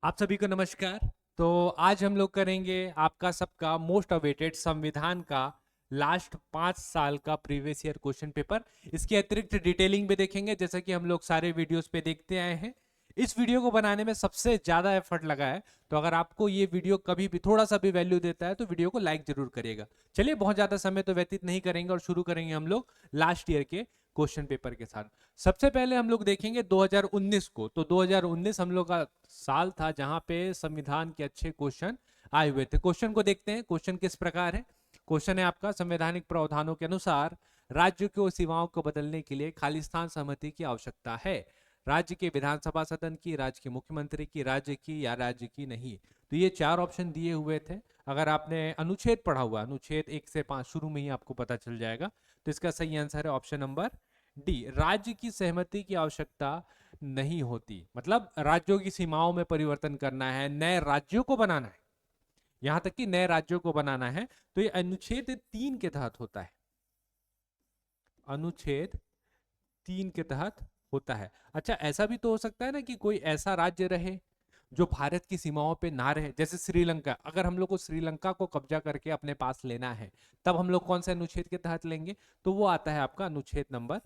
आप सभी को नमस्कार। तो आज हम लोग करेंगे आपका सबका मोस्ट अवेटेड संविधान का लास्ट 5 साल का प्रीवियस ईयर क्वेश्चन पेपर। इसके अतिरिक्त डिटेलिंग भी देखेंगे, जैसा कि हम लोग सारे वीडियोस पे देखते आए हैं। इस वीडियो को बनाने में सबसे ज्यादा एफर्ट लगा है, तो अगर आपको ये वीडियो कभी भी थोड़ा सा भी वैल्यू देता है तो वीडियो को लाइक जरूर करिएगा। चलिए, बहुत ज्यादा समय तो व्यतीत नहीं करेंगे और शुरू करेंगे हम लोग लास्ट ईयर के क्वेश्चन पेपर के साथ। सबसे पहले हम लोग देखेंगे 2019 को। तो 2019 हम लोग का साल था जहां पे संविधान के अच्छे क्वेश्चन आए हुए थे। क्वेश्चन को देखते हैं। क्वेश्चन किस प्रकार है? क्वेश्चन है आपका, संवैधानिक प्रावधानों के अनुसार राज्य की सीमाओं को बदलने के लिए खालिस्तान सहमति की आवश्यकता है। राज्य के विधानसभा सदन की, राज्य के मुख्यमंत्री की, राज्य की या राज्य की नहीं। तो ये चार ऑप्शन दिए हुए थे। अगर आपने अनुच्छेद पढ़ा हुआ, अनुच्छेद 1 से 5 शुरू में ही आपको पता चल जाएगा। तो इसका सही आंसर है ऑप्शन नंबर डी, राज्य की सहमति की आवश्यकता नहीं होती। मतलब राज्यों की सीमाओं में परिवर्तन करना है, नए राज्यों को बनाना है, यहां तक कि नए राज्यों को बनाना है, तो ये अनुच्छेद 3 के तहत होता है। अनुच्छेद 3 के तहत होता है। अच्छा, ऐसा भी तो हो सकता है ना कि कोई ऐसा राज्य रहे जो भारत की सीमाओं पे ना रहे, जैसे श्रीलंका। अगर हम लोग को श्रीलंका को कब्जा करके अपने पास लेना है, तब हम लोग कौन से अनुच्छेद के तहत लेंगे? तो वो आता है आपका अनुच्छेद नंबर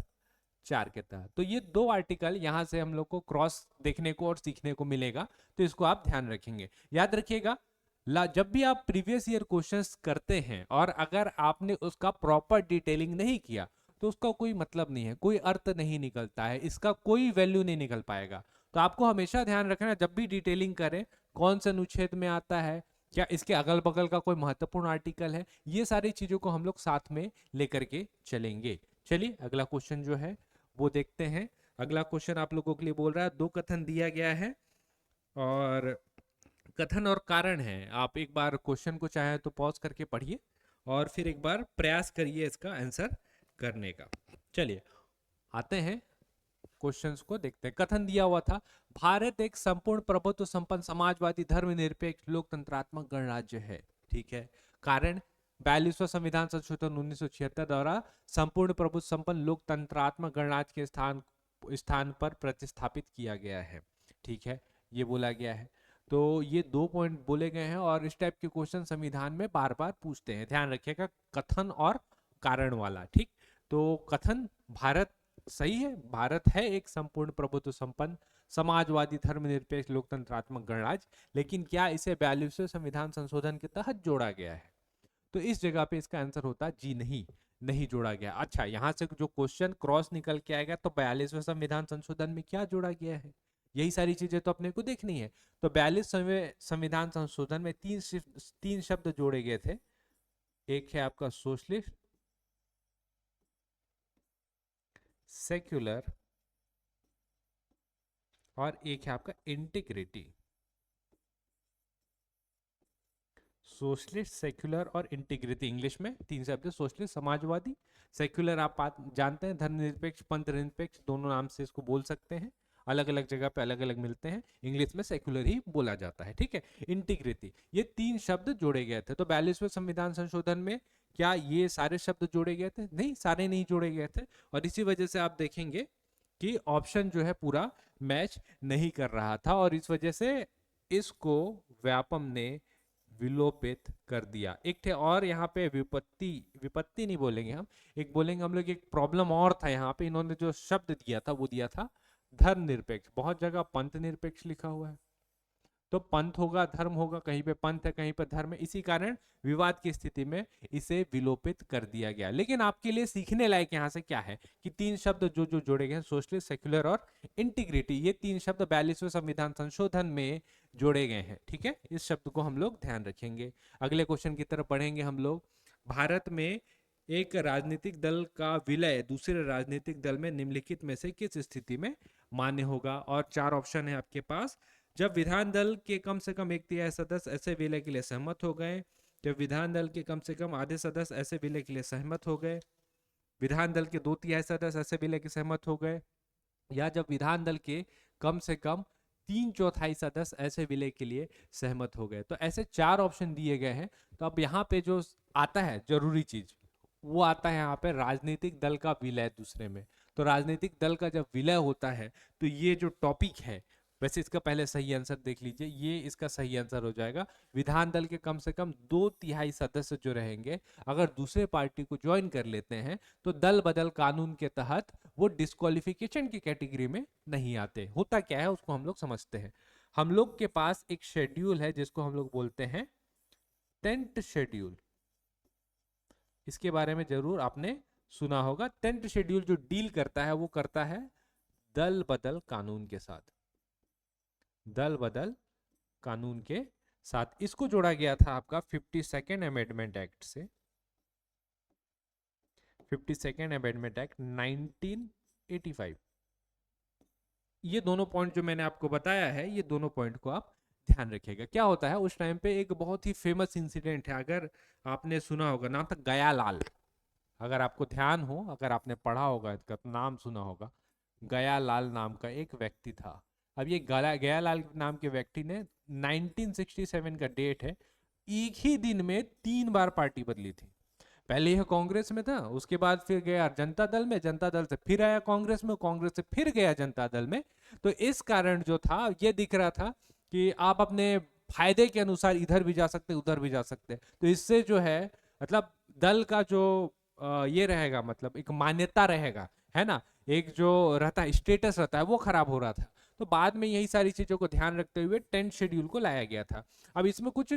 4 के तहत। तो ये दो आर्टिकल यहां से हम लोग को क्रॉस देखने को और सीखने को मिलेगा, तो इसको आप ध्यान रखेंगे, याद रखिएगा। जब भी आप प्रीवियस ईयर क्वेश्चंस करते हैं और अगर आपने उसका प्रॉपर डिटेलिंग नहीं किया, तो उसका कोई मतलब नहीं है, कोई अर्थ नहीं निकलता है, इसका कोई वैल्यू नहीं निकल पाएगा। तो आपको हमेशा ध्यान रखना, जब भी डिटेलिंग करें, कौन से अनुच्छेद में आता है, क्या इसके अगल बगल का कोई महत्वपूर्ण आर्टिकल है, ये सारी चीजों को हम लोग साथ में लेकर के चलेंगे। चलिए, अगला क्वेश्चन जो है वो देखते हैं। अगला क्वेश्चन आप लोगों के लिए बोल रहा है, दो कथन दिया गया है और कथन और कारण है। आप एक बार क्वेश्चन को चाहे तो पॉज करके पढ़िए और फिर एक बार प्रयास करिए इसका आंसर करने का। चलिए, आते हैं क्वेश्चंस को देखते हैं। कथन दिया हुआ था, भारत एक संपूर्ण प्रभुत्व संपन्न समाजवादी धर्मनिरपेक्ष लोकतंत्रात्मक गणराज्य है। ठीक है। कारण, 42वां संविधान संशोधन 1976 द्वारा संपूर्ण प्रभुत्व संपन्न लोकतंत्रात्मक गणराज्य के स्थान स्थान पर प्रतिस्थापित किया गया है। ठीक है, ये बोला गया है। तो ये दो पॉइंट बोले गए हैं और इस टाइप के क्वेश्चन संविधान में बार बार पूछते हैं, ध्यान रखिएगा, कथन और कारण वाला। ठीक। तो कथन, भारत सही है, भारत है एक संपूर्ण प्रभुत्व संपन्न समाजवादी धर्मनिरपेक्ष लोकतंत्रात्मक गणराज्य, लेकिन क्या इसे 42वें संविधान संशोधन के तहत जोड़ा गया है? तो इस जगह पे इसका आंसर होता जी नहीं, नहीं जोड़ा गया। अच्छा, यहां से जो क्वेश्चन क्रॉस निकल के आएगा, तो 42वें संविधान संशोधन में क्या जोड़ा गया है, यही सारी चीजें तो अपने को देखनी है। तो 42वें संविधान संशोधन में तीन शब्द जोड़े गए थे। एक है आपका सोशलिस्ट, सेक्युलर और एक है आपका इंटीग्रिटी। सोशलिस्ट, सेक्युलर और इंटीग्रिटी, इंग्लिश में तीन शब्द। सोशलिस्ट समाजवादी, सेक्युलर आप जानते हैं धर्मनिरपेक्ष पंथ निरपेक्ष, दोनों नाम से इसको बोल सकते हैं, अलग अलग जगह पे अलग अलग मिलते हैं, इंग्लिश में सेक्युलर ही बोला जाता है। ठीक है। इंटीग्रिटी, ये तीन शब्द जोड़े गए थे। तो 42वें संविधान संशोधन में क्या ये सारे शब्द जोड़े गए थे? नहीं, सारे नहीं जोड़े गए थे। और इसी वजह से आप देखेंगे कि ऑप्शन जो है पूरा मैच नहीं कर रहा था, और इस वजह से इसको व्यापम ने विलोपित कर दिया। एक थे और यहाँ पे विपत्ति, विपत्ति नहीं बोलेंगे हम, एक बोलेंगे हम लोग, एक प्रॉब्लम और था यहाँ पे। इन्होंने जो शब्द दिया था वो दिया था धर्म निरपेक्ष। बहुत जगह पंथ निरपेक्ष लिखा हुआ है, तो पंथ होगा, धर्म होगा, कहीं पे पंथ है कहीं पे धर्म है, इसी कारण विवाद की स्थिति में इसे विलोपित कर दिया गया। लेकिन आपके लिए सीखने लायक यहाँ से क्या है कि तीन शब्द जो जो जोड़े गए, सोशलिस्ट, सेक्युलर और इंटीग्रिटी, ये तीन शब्द 42वें संविधान संशोधन में जोड़े गए हैं। ठीक है, इस शब्द को हम लोग ध्यान रखेंगे। अगले क्वेश्चन की तरफ बढ़ेंगे हम लोग। भारत में एक राजनीतिक दल का विलय दूसरे राजनीतिक दल में निम्नलिखित में से किस स्थिति में मान्य होगा? और चार ऑप्शन है आपके पास। जब विधान दल के कम से कम एक तिहाई सदस्य ऐसे विलय के लिए सहमत हो गए, जब विधान दल के कम से कम आधे सदस्य ऐसे विलय के लिए सहमत हो गए, विधान दल के 2/3 सदस्य ऐसे विलय के सहमत हो गए, या जब विधान दल के कम से कम 3/4 सदस्य ऐसे विलय के लिए सहमत हो गए। तो ऐसे चार ऑप्शन दिए गए हैं। तो अब यहाँ पे जो आता है जरूरी चीज, वो आता है यहाँ पे राजनीतिक दल का विलय दूसरे में। तो राजनीतिक दल का जब विलय होता है, तो ये जो टॉपिक है वैसे इसका पहले सही आंसर देख लीजिए, ये इसका सही आंसर हो जाएगा। विधान दल के कम से कम 2/3 सदस्य जो रहेंगे अगर दूसरे पार्टी को ज्वाइन कर लेते हैं तो दल बदल कानून के तहत वो डिस्क्वालिफिकेशन की कैटेगरी में नहीं आते। होता क्या है उसको हम लोग समझते हैं। हम लोग के पास एक शेड्यूल है जिसको हम लोग बोलते हैं 10th शेड्यूल। इसके बारे में जरूर आपने सुना होगा। 10th शेड्यूल जो डील करता है वो करता है दल बदल कानून के साथ, दल बदल कानून के साथ। इसको जोड़ा गया था आपका 52nd अमेंडमेंट एक्ट से, 52nd अमेंडमेंट एक्ट 1985। ये दोनों पॉइंट जो मैंने आपको बताया है, ये दोनों पॉइंट को आप ध्यान रखिएगा। क्या होता है उस टाइम पे एक बहुत ही फेमस इंसिडेंट है, अगर आपने सुना होगा, नाम था गयालाल। अगर आपको ध्यान हो, अगर आपने पढ़ा होगा, इसका नाम सुना होगा, गयालाल नाम का एक व्यक्ति था। अब ये गयालाल नाम के व्यक्ति ने 1967 का डेट है, एक ही दिन में 3 बार पार्टी बदली थी। पहले यह कांग्रेस में था, उसके बाद फिर गया जनता दल में, जनता दल से फिर आया कांग्रेस में, कांग्रेस से फिर गया जनता दल में। तो इस कारण जो था ये दिख रहा था कि आप अपने फायदे के अनुसार इधर भी जा सकते उधर भी जा सकते। तो इससे जो है मतलब दल का जो ये रहेगा, मतलब एक मान्यता रहेगा, है ना, एक जो रहता है स्टेटस रहता है, वो खराब हो रहा था। तो बाद में यही सारी चीजों को ध्यान रखते हुए 10th शेड्यूल को लाया गया था। अब इसमें कुछ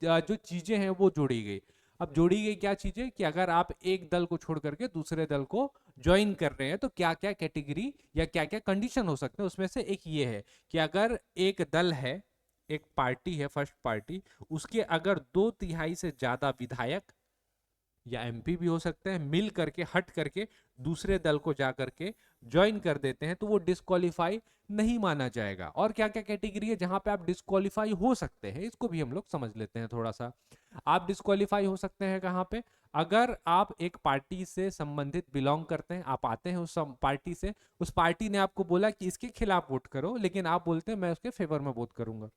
जो चीजें हैं वो जोड़ी गई। अब जोड़ी गई क्या चीजें कि अगर आप एक दल को छोड़ करके दूसरे दल को ज्वाइन कर रहे हैं तो क्या क्या कैटेगरी या क्या क्या कंडीशन हो सकते हैं। उसमें से एक ये है कि अगर एक दल है, एक पार्टी है, फर्स्ट पार्टी, उसके अगर 2/3 से ज्यादा विधायक या एमपी भी हो सकते हैं मिल करके हट करके दूसरे दल को जा करके ज्वाइन कर देते हैं तो वो डिस्क्वालीफाई नहीं माना जाएगा। और क्या क्या कैटेगरी है जहां पे आप डिस्क्वालीफाई हो सकते हैं, इसको भी हम लोग समझ लेते हैं थोड़ा सा। आप डिस्क्वालीफाई हो सकते हैं कहां पे? अगर आप एक पार्टी से संबंधित बिलोंग करते हैं, आप आते हैं उस पार्टी से, उस पार्टी ने आपको बोला कि इसके खिलाफ वोट करो, लेकिन आप बोलते हैं मैं उसके फेवर में वोट करूंगा।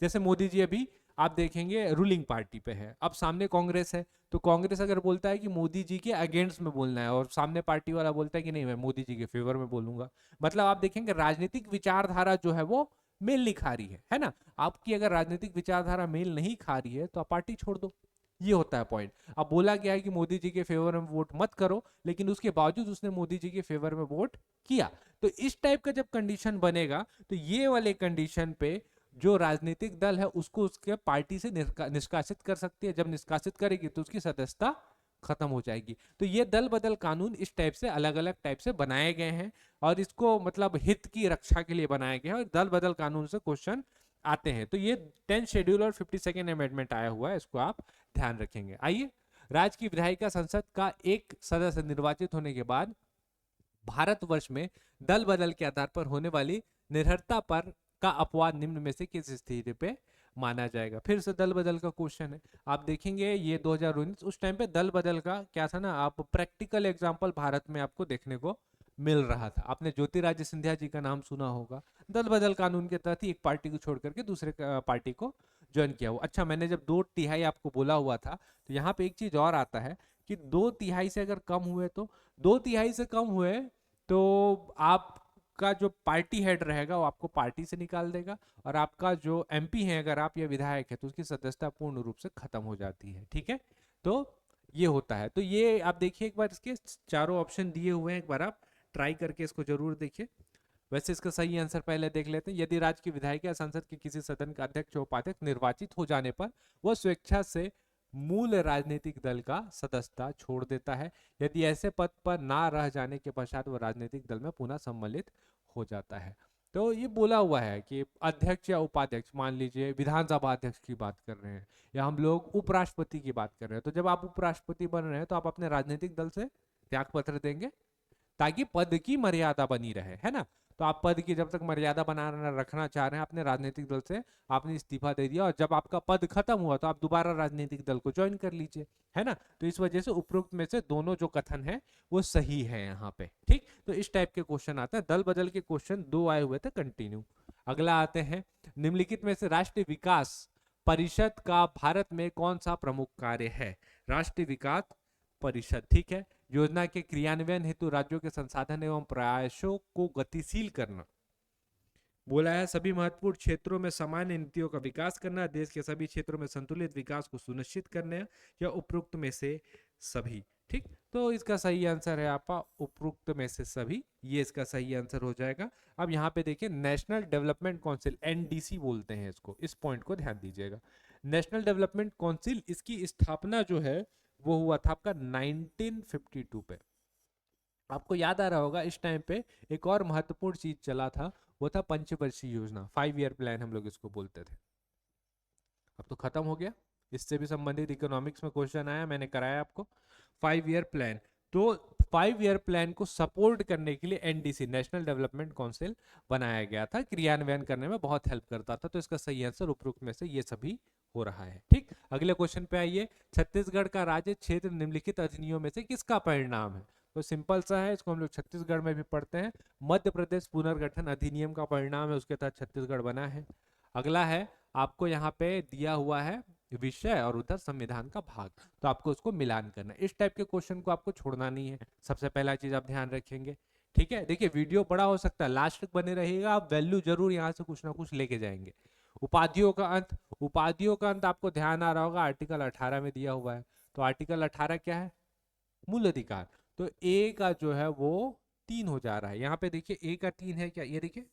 जैसे मोदी जी अभी आप देखेंगे रूलिंग पार्टी पे है, अब सामने कांग्रेस है, तो कांग्रेस अगर बोलता है कि मोदी जी के अगेंस्ट में बोलना है और सामने पार्टी वाला बोलता है कि नहीं मैं मोदी जी के फेवर में बोलूंगा, मतलब आप देखेंगे राजनीतिक विचारधारा जो है वो मेल नहीं खा रही है ना। आपकी अगर राजनीतिक विचारधारा मेल नहीं खा रही है तो आप पार्टी छोड़ दो, ये होता है पॉइंट। अब बोला गया है कि मोदी जी के फेवर में वोट मत करो, लेकिन उसके बावजूद उसने मोदी जी के फेवर में वोट किया। तो इस टाइप का जब कंडीशन बनेगा तो ये वाले कंडीशन पे जो राजनीतिक दल है उसको उसके पार्टी से निष्कासित कर सकती है। जब निष्कासित करेगी तो उसकी सदस्यता खत्म हो जाएगी। तो ये दल बदल कानून इस टाइप से अलग अलग टाइप से बनाए गए हैं और इसको मतलब हित की रक्षा के लिए बनाए गए हैं और दल बदल कानून से क्वेश्चन आते हैं। तो ये 10th शेड्यूल और 52nd अमेंडमेंट आया हुआ है, इसको आप ध्यान रखेंगे। आइए, राज्य की विधायिका संसद का एक सदस्य निर्वाचित होने के बाद भारतवर्ष में दल बदल के आधार पर होने वाली निर्भरता पर का अपवाद निम्न में से किस स्थिति पे माना जाएगा? फिर से दल बदल का क्वेश्चन है। आप देखेंगे ये 2019 उस टाइम पे दल बदल का क्या था ना, आप प्रैक्टिकल एग्जांपल भारत में आपको देखने को मिल रहा था। आपने ज्योतिरादित्य सिंधिया जी का नाम सुना होगा, दल बदल कानून के तहत ही एक पार्टी को छोड़ करके दूसरे पार्टी को ज्वाइन किया हुआ। अच्छा, मैंने जब 2/3 आपको बोला हुआ था तो यहाँ पे एक चीज और आता है कि 2/3 से अगर कम हुए तो 2/3 से कम हुए तो आपका जो पार्टी हेड रहेगा वो आपको पार्टी से निकाल देगा और आपका जो एमपी है अगर आप या विधायक है तो उसकी सदस्यता पूर्ण रूप से खत्म हो जाती है। ठीक है, तो ये होता है। तो ये आप देखिए एक बार, इसके चारों ऑप्शन दिए हुए हैं, एक बार आप ट्राई करके इसको जरूर देखिए। वैसे इसका सही आंसर पहले देख लेते हैं। यदि राज्य की विधायक या संसद के किसी सदन का अध्यक्ष या उपाध्यक्ष निर्वाचित हो जाने पर वह स्वेच्छा से मूल राजनीतिक दल का सदस्यता छोड़ देता है, यदि ऐसे पद पर ना रह जाने के पश्चात वह राजनीतिक दल में पुनः सम्मिलित हो जाता है। तो ये बोला हुआ है कि अध्यक्ष या उपाध्यक्ष, मान लीजिए विधानसभा अध्यक्ष की बात कर रहे हैं या हम लोग उपराष्ट्रपति की बात कर रहे हैं, तो जब आप उपराष्ट्रपति बन रहे हैं तो आप अपने राजनीतिक दल से त्याग पत्र देंगे ताकि पद की मर्यादा बनी रहे, है ना। तो आप पद की जब तक मर्यादा बना रखना चाह रहे हैं अपने राजनीतिक दल से, आपने इस्तीफा दे दिया और जब आपका पद खत्म हुआ तो आप दोबारा राजनीतिक दल को ज्वाइन कर लीजिए, है ना। तो इस वजह से उपरोक्त में से दोनों जो कथन है वो सही है यहाँ पे। ठीक, तो इस टाइप के क्वेश्चन आते हैं। दल बदल के क्वेश्चन 2 आए हुए थे कंटिन्यू। अगला आते हैं, निम्नलिखित में से राष्ट्रीय विकास परिषद का भारत में कौन सा प्रमुख कार्य है? राष्ट्रीय विकास परिषद, ठीक है, योजना के क्रियान्वयन हेतु राज्यों के संसाधन एवं प्रयासों को गतिशील करना। बोला है सभी महत्वपूर्ण क्षेत्रों में सामान्य नीतियों का विकास करना, देश के सभी क्षेत्रों में संतुलित विकास को सुनिश्चित करने, या उपरोक्त में से सभी। ठीक, तो इसका सही आंसर है आपका उपरोक्त में से सभी, ये इसका सही आंसर हो जाएगा। अब यहाँ पे देखिए नेशनल डेवलपमेंट काउंसिल, एनडीसी बोलते हैं इसको, इस पॉइंट को ध्यान दीजिएगा। नेशनल डेवलपमेंट काउंसिल, इसकी स्थापना जो है वो हुआ था आपका 1952 पे। आपको याद आ रहा होगा इस टाइम पे एक और महत्वपूर्ण चीज चला था, वो था पंचवर्षीय योजना, 5 ईयर प्लान हम लोग इसको बोलते थे। अब तो खत्म हो गया, इससे भी संबंधित इकोनॉमिक्स में क्वेश्चन आया, मैंने कराया आपको 5 ईयर प्लान। तो 5 ईयर प्लान को सपोर्ट करने के लिए एनडीसी, नेशनल डेवलपमेंट काउंसिल बनाया गया था, क्रियान्वयन करने में बहुत हेल्प करता था। तो इसका सही आंसर उपरोक्त में से ये सभी हो रहा है। ठीक, अगले क्वेश्चन पे आइए। छत्तीसगढ़ का राज्य क्षेत्र निम्नलिखित अधिनियम में से किसका परिणाम है? तो सिंपल सा है, इसको हम लोग छत्तीसगढ़ में भी पढ़ते हैं। मध्य प्रदेश पुनर्गठन अधिनियम का परिणाम है, उसके तहत छत्तीसगढ़ बना है। अगला है, आपको यहाँ पे दिया हुआ है विषय और उधर संविधान का भाग, तो आपको उसको मिलान करना है। इस टाइप के क्वेश्चन को आपको छोड़ना नहीं है, सबसे पहला चीज आप ध्यान रखेंगे। ठीक है, देखिए वीडियो बड़ा हो सकता है, लास्ट तक बने रहिएगा, आप वैल्यू जरूर यहाँ से कुछ ना कुछ लेके जाएंगे। उपाधियों का अंत, उपाधियों का अंत आपको ध्यान आ रहा होगा, आर्टिकल 18 में दिया हुआ है। तो आर्टिकल 18 क्या है? मूल अधिकार। तो ए का जो है वो 3 हो जा रहा है, यहाँ पे देखिए ए का 3 है क्या, ये देखिए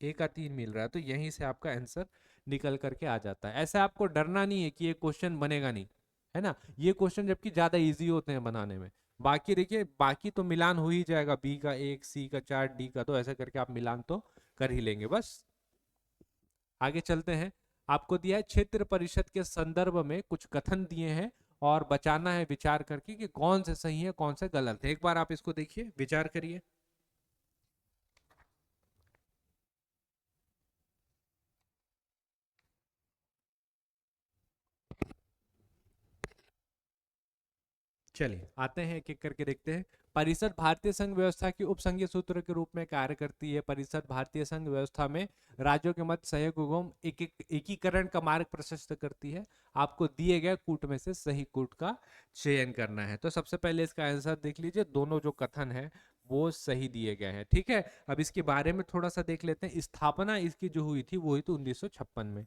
ए का 3 मिल रहा है, तो यहीं से आपका आंसर निकल करके आ जाता है। ऐसा आपको डरना नहीं है कि ये क्वेश्चन बनेगा नहीं, है ना, ये क्वेश्चन जबकि ज्यादा इजी होते हैं बनाने में। बाकी देखिए, बाकी तो मिलान हो ही जाएगा, बी का 1, सी का 4, डी का 2, ऐसे करके आप मिलान तो कर ही लेंगे। बस आगे चलते हैं। आपको दिया है क्षेत्र परिषद के संदर्भ में कुछ कथन दिए हैं और बचाना है विचार करके कि कौन से सही है कौन से गलत है। एक बार आप इसको देखिए, विचार करिए। चलिए आते हैं एक एक करके देखते हैं। परिषद भारतीय संघ व्यवस्था की उपसंघीय सूत्र के रूप में कार्य करती है। परिषद भारतीय संघ व्यवस्था में राज्यों के मध्य सहयोग एवं एकीकरण का मार्ग प्रशस्त करती है। आपको दिए गए कूट में से सही कूट का चयन करना है। तो सबसे पहले इसका आंसर देख लीजिए, दोनों जो कथन है वो सही दिए गए हैं। ठीक है, अब इसके बारे में थोड़ा सा देख लेते हैं। स्थापना इसकी जो हुई थी वो हुई थी 1956 में।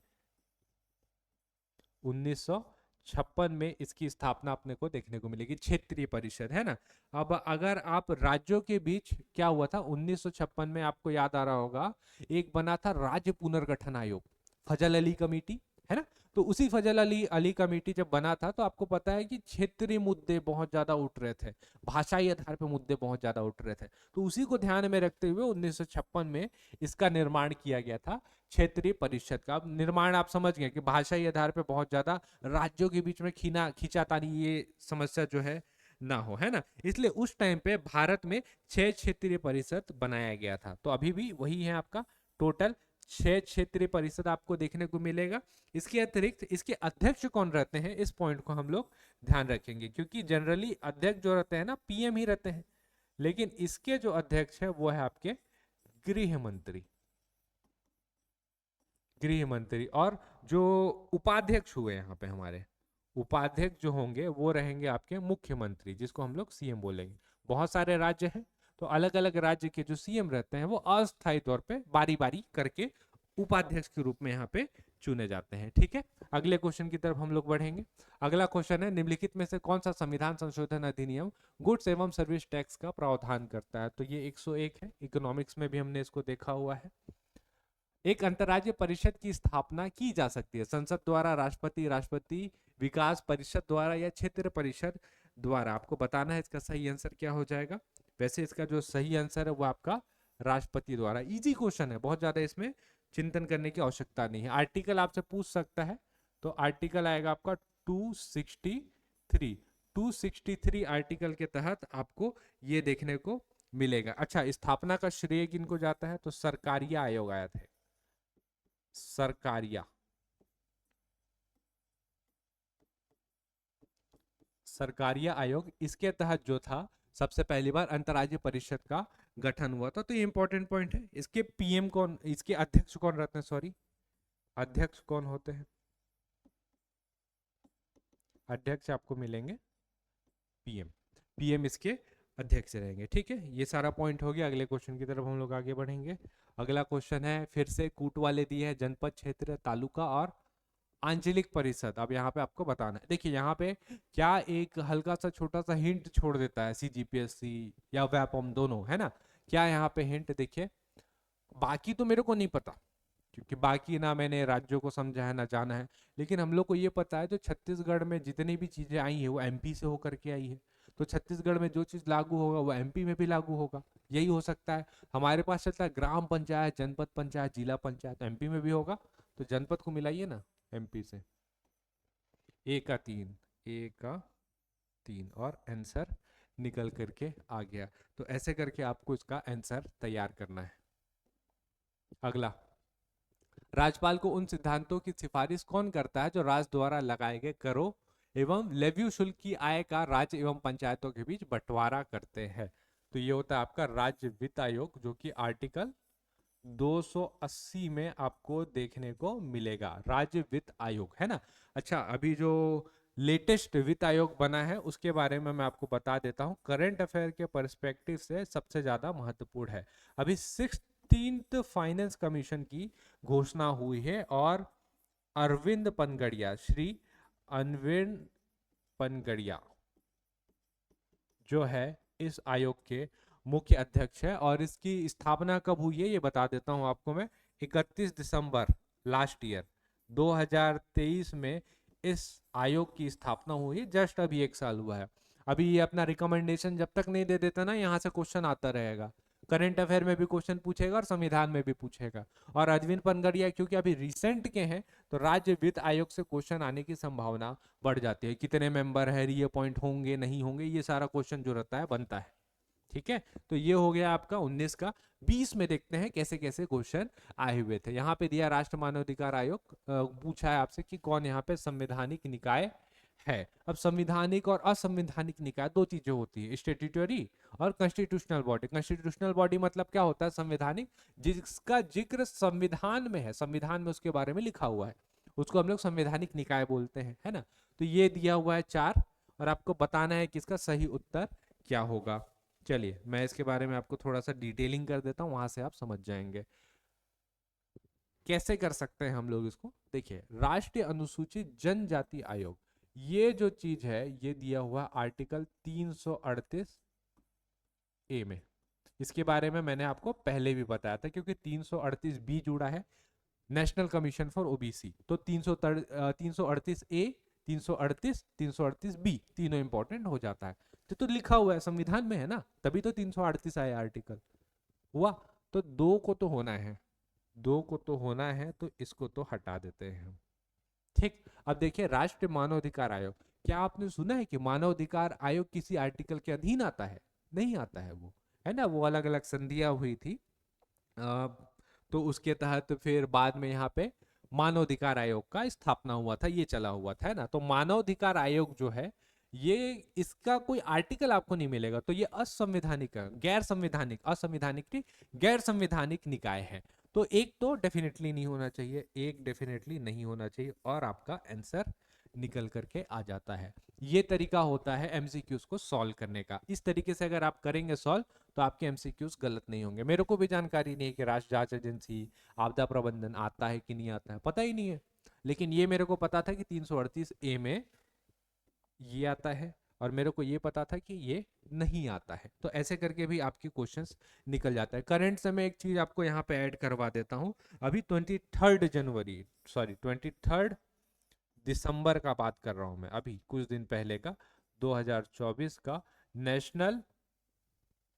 1956 में इसकी स्थापना अपने को देखने को मिलेगी, क्षेत्रीय परिषद, है ना। अब अगर आप राज्यों के बीच क्या हुआ था 1956 में, आपको याद आ रहा होगा, एक बना था राज्य पुनर्गठन आयोग, फजल अली कमेटी, है ना। तो उसी फजल अली कमेटी जब बना था तो आपको पता है कि क्षेत्रीय मुद्दे बहुत ज्यादा उठ रहे थे, भाषाई आधार पर मुद्दे बहुत ज्यादा उठ रहे थे। तो उसी को ध्यान में रखते हुए 1956 में इसका निर्माण किया गया था, क्षेत्रीय परिषद का। निर्माण आप समझ गए कि भाषाई आधार पर बहुत ज्यादा राज्यों के बीच में खींचातानी ये समस्या जो है ना हो, है ना। इसलिए उस टाइम पे भारत में 6 क्षेत्रीय परिषद बनाया गया था। तो अभी भी वही है आपका, टोटल 6 क्षेत्रीय परिषद आपको देखने को मिलेगा। इसके अतिरिक्त इसके अध्यक्ष कौन रहते हैं, इस पॉइंट को हम लोग ध्यान रखेंगे, क्योंकि जनरली अध्यक्ष जो रहते हैं ना पीएम ही रहते हैं, लेकिन इसके जो अध्यक्ष है वो है आपके गृह मंत्री। गृह मंत्री, और जो उपाध्यक्ष हुए यहाँ पे हमारे, उपाध्यक्ष जो होंगे वो रहेंगे आपके मुख्यमंत्री, जिसको हम लोग सीएम बोलेंगे। बहुत सारे राज्य हैं, तो अलग अलग राज्य के जो सीएम रहते हैं वो अस्थायी तौर पे बारी बारी करके उपाध्यक्ष के रूप में यहाँ पे चुने जाते हैं। ठीक है, अगले क्वेश्चन की तरफ हम लोग बढ़ेंगे। अगला क्वेश्चन है, निम्नलिखित में से कौन सा संविधान संशोधन अधिनियम गुड्स एवं सर्विस टैक्स का प्रावधान करता है? तो ये 101 है, इकोनॉमिक्स में भी हमने इसको देखा हुआ है। एक अंतर्राज्यीय परिषद की स्थापना की जा सकती है संसद द्वारा, राष्ट्रपति विकास परिषद द्वारा, या क्षेत्र परिषद द्वारा। आपको बताना है इसका सही आंसर क्या हो जाएगा। वैसे इसका जो सही आंसर है वो आपका राष्ट्रपति द्वारा। इजी क्वेश्चन है, बहुत ज्यादा इसमें चिंतन करने की आवश्यकता नहीं है। आर्टिकल आपसे पूछ सकता है, तो आर्टिकल आएगा आपका 263। 263 आर्टिकल के तहत आपको ये देखने को मिलेगा। अच्छा, स्थापना का श्रेय किनको जाता है? तो सरकारिया आयोग आया था, सरकारिया, सरकारिया आयोग, इसके तहत जो था सबसे पहली बार अंतर्राज्यीय परिषद का गठन हुआ था। तो ये इंपॉर्टेंट पॉइंट है। इसके पीएम कौन, इसके अध्यक्ष कौन रहते हैं, सॉरी, अध्यक्ष कौन होते हैं? अध्यक्ष आपको मिलेंगे पीएम, पीएम इसके अध्यक्ष रहेंगे। ठीक है, ये सारा पॉइंट हो गया। अगले क्वेश्चन की तरफ हम लोग आगे बढ़ेंगे। अगला क्वेश्चन है, फिर से कूट वाले दिए हैं, जनपद, क्षेत्र, तालुका और आंचलिक परिषद। अब यहाँ पे आपको बताना है। देखिए यहाँ पे क्या एक हल्का सा छोटा सा हिंट छोड़ देता है सीजीपीएससी या व्यापम दोनों, है ना। क्या यहाँ पे हिंट देखिए, बाकी तो मेरे को नहीं पता, क्योंकि बाकी ना मैंने राज्यों को समझा है ना जाना है, लेकिन हम लोग को ये पता है जो छत्तीसगढ़ में जितनी भी चीजें आई है वो एमपी से होकर के आई है। तो छत्तीसगढ़ में जो चीज लागू होगा वो एमपी में भी लागू होगा, यही हो सकता है। हमारे पास चलता है ग्राम पंचायत, जनपद पंचायत, जिला पंचायत, एमपी में भी होगा। तो जनपद को मिलाइए ना एमपी से। ए का तीन, ए का तीन, और आंसर निकल करके आ गया। तो ऐसे करके आपको इसका आंसर तैयार करना है। अगला, राज्यपाल को उन सिद्धांतों की सिफारिश कौन करता है जो राज्य द्वारा लगाए गए करों एवं लेवी शुल्क की आय का राज्य एवं पंचायतों के बीच बंटवारा करते हैं। तो ये होता है आपका राज्य वित्त आयोग, जो कि आर्टिकल 280 में आपको देखने को मिलेगा, राज्य वित्त आयोग, है ना। अच्छा, अभी जो लेटेस्ट वित्त आयोग बना है उसके बारे में मैं आपको बता देता हूँ। करंट अफेयर के पर्सपेक्टिव से सबसे ज्यादा महत्वपूर्ण है। अभी 16th फाइनेंस कमीशन की घोषणा हुई है, और अरविंद पनगड़िया, श्री अरविंद पनगड़िया जो है इस आयोग के मुख्य अध्यक्ष है। और इसकी स्थापना कब हुई है ये बता देता हूं आपको मैं। 31 दिसंबर लास्ट ईयर 2023 में इस आयोग की स्थापना हुई है। जस्ट अभी 1 साल हुआ है। अभी ये अपना रिकमेंडेशन जब तक नहीं दे देता ना, यहाँ से क्वेश्चन आता रहेगा। करंट अफेयर में भी क्वेश्चन पूछेगा और संविधान में भी पूछेगा। और अरविंद पनगड़िया क्योंकि अभी रिसेंट के हैं, तो राज्य वित्त आयोग से क्वेश्चन आने की संभावना बढ़ जाती है। कितने मेंबर है, रीअपॉइंट होंगे नहीं होंगे, ये सारा क्वेश्चन जो रहता है बनता है। ठीक है, तो ये हो गया आपका 19 का। 20 में देखते हैं कैसे कैसे क्वेश्चन आए हुए थे। यहाँ पे दिया राष्ट्र मानवाधिकार आयोग, पूछा है आपसे कि कौन यहाँ पे संवैधानिक निकाय है। अब संविधानिक और असंवैधानिक निकाय दो चीजें होती है, स्टेट्यूटरी और कॉन्स्टिट्यूशनल बॉडी। कॉन्स्टिट्यूशनल बॉडी मतलब क्या होता है, संवैधानिक, जिसका जिक्र संविधान में है, संविधान में उसके बारे में लिखा हुआ है, उसको हम लोग संवैधानिक निकाय बोलते हैं, है ना। तो ये दिया हुआ है 4, और आपको बताना है कि इसका सही उत्तर क्या होगा। चलिए मैं इसके बारे में आपको थोड़ा सा डिटेलिंग कर देता हूं, वहां से आप समझ जाएंगे कैसे कर सकते हैं हम लोग इसको। देखिए, राष्ट्रीय अनुसूचित जनजाति आयोग, ये जो चीज है ये दिया हुआ आर्टिकल 338 ए में। इसके बारे में मैंने आपको पहले भी बताया था, क्योंकि 338 बी जुड़ा है, नेशनल कमीशन फॉर ओबीसी। तो 338 ए, 338 बी तीनों इंपॉर्टेंट हो जाता है। तो लिखा हुआ है संविधान में, है ना, तभी तो 338 आया आर्टिकल हुआ। तो दो को तो होना है, दो को तो होना है, तो इसको तो हटा देते हैं हम। ठीक, अब देखिए राष्ट्रीय मानवाधिकार आयोग, क्या आपने सुना है कि मानवाधिकार आयोग किसी आर्टिकल के अधीन आता है? नहीं आता है वो, है ना। वो अलग अलग संधियां हुई थी, तो उसके तहत फिर बाद में यहाँ पे मानवाधिकार आयोग का स्थापना हुआ था, ये चला हुआ था, है ना। तो मानवाधिकार आयोग जो है ये, इसका कोई आर्टिकल आपको नहीं मिलेगा, तो ये असंवैधानिक, गैर संवैधानिक, असंवैधानिक नहीं, गैर संवैधानिक निकाय है। तो एक तो डेफिनेटली नहीं होना चाहिए, एक डेफिनेटली नहीं होना चाहिए, और आपका आंसर निकल करके आ जाता है। ये तरीका होता है एमसीक्यूज को सॉल्व करने का। इस तरीके से अगर आप करेंगे सॉल्व, तो आपके एमसीक्यूज गलत नहीं होंगे। मेरे को भी जानकारी नहीं है कि राष्ट्रीय जांच एजेंसी, आपदा प्रबंधन आता है कि नहीं आता है, पता ही नहीं है। लेकिन ये मेरे को पता था कि 338 ए में ये आता है, और मेरे को ये पता था कि ये नहीं आता है। तो ऐसे करके भी आपके क्वेश्चंस निकल जाता है। करंट से मैं एक चीज आपको यहाँ पे ऐड करवा देता हूँ। अभी 23 दिसंबर का बात कर रहा हूं मैं, अभी कुछ दिन पहले का, 2024 का, national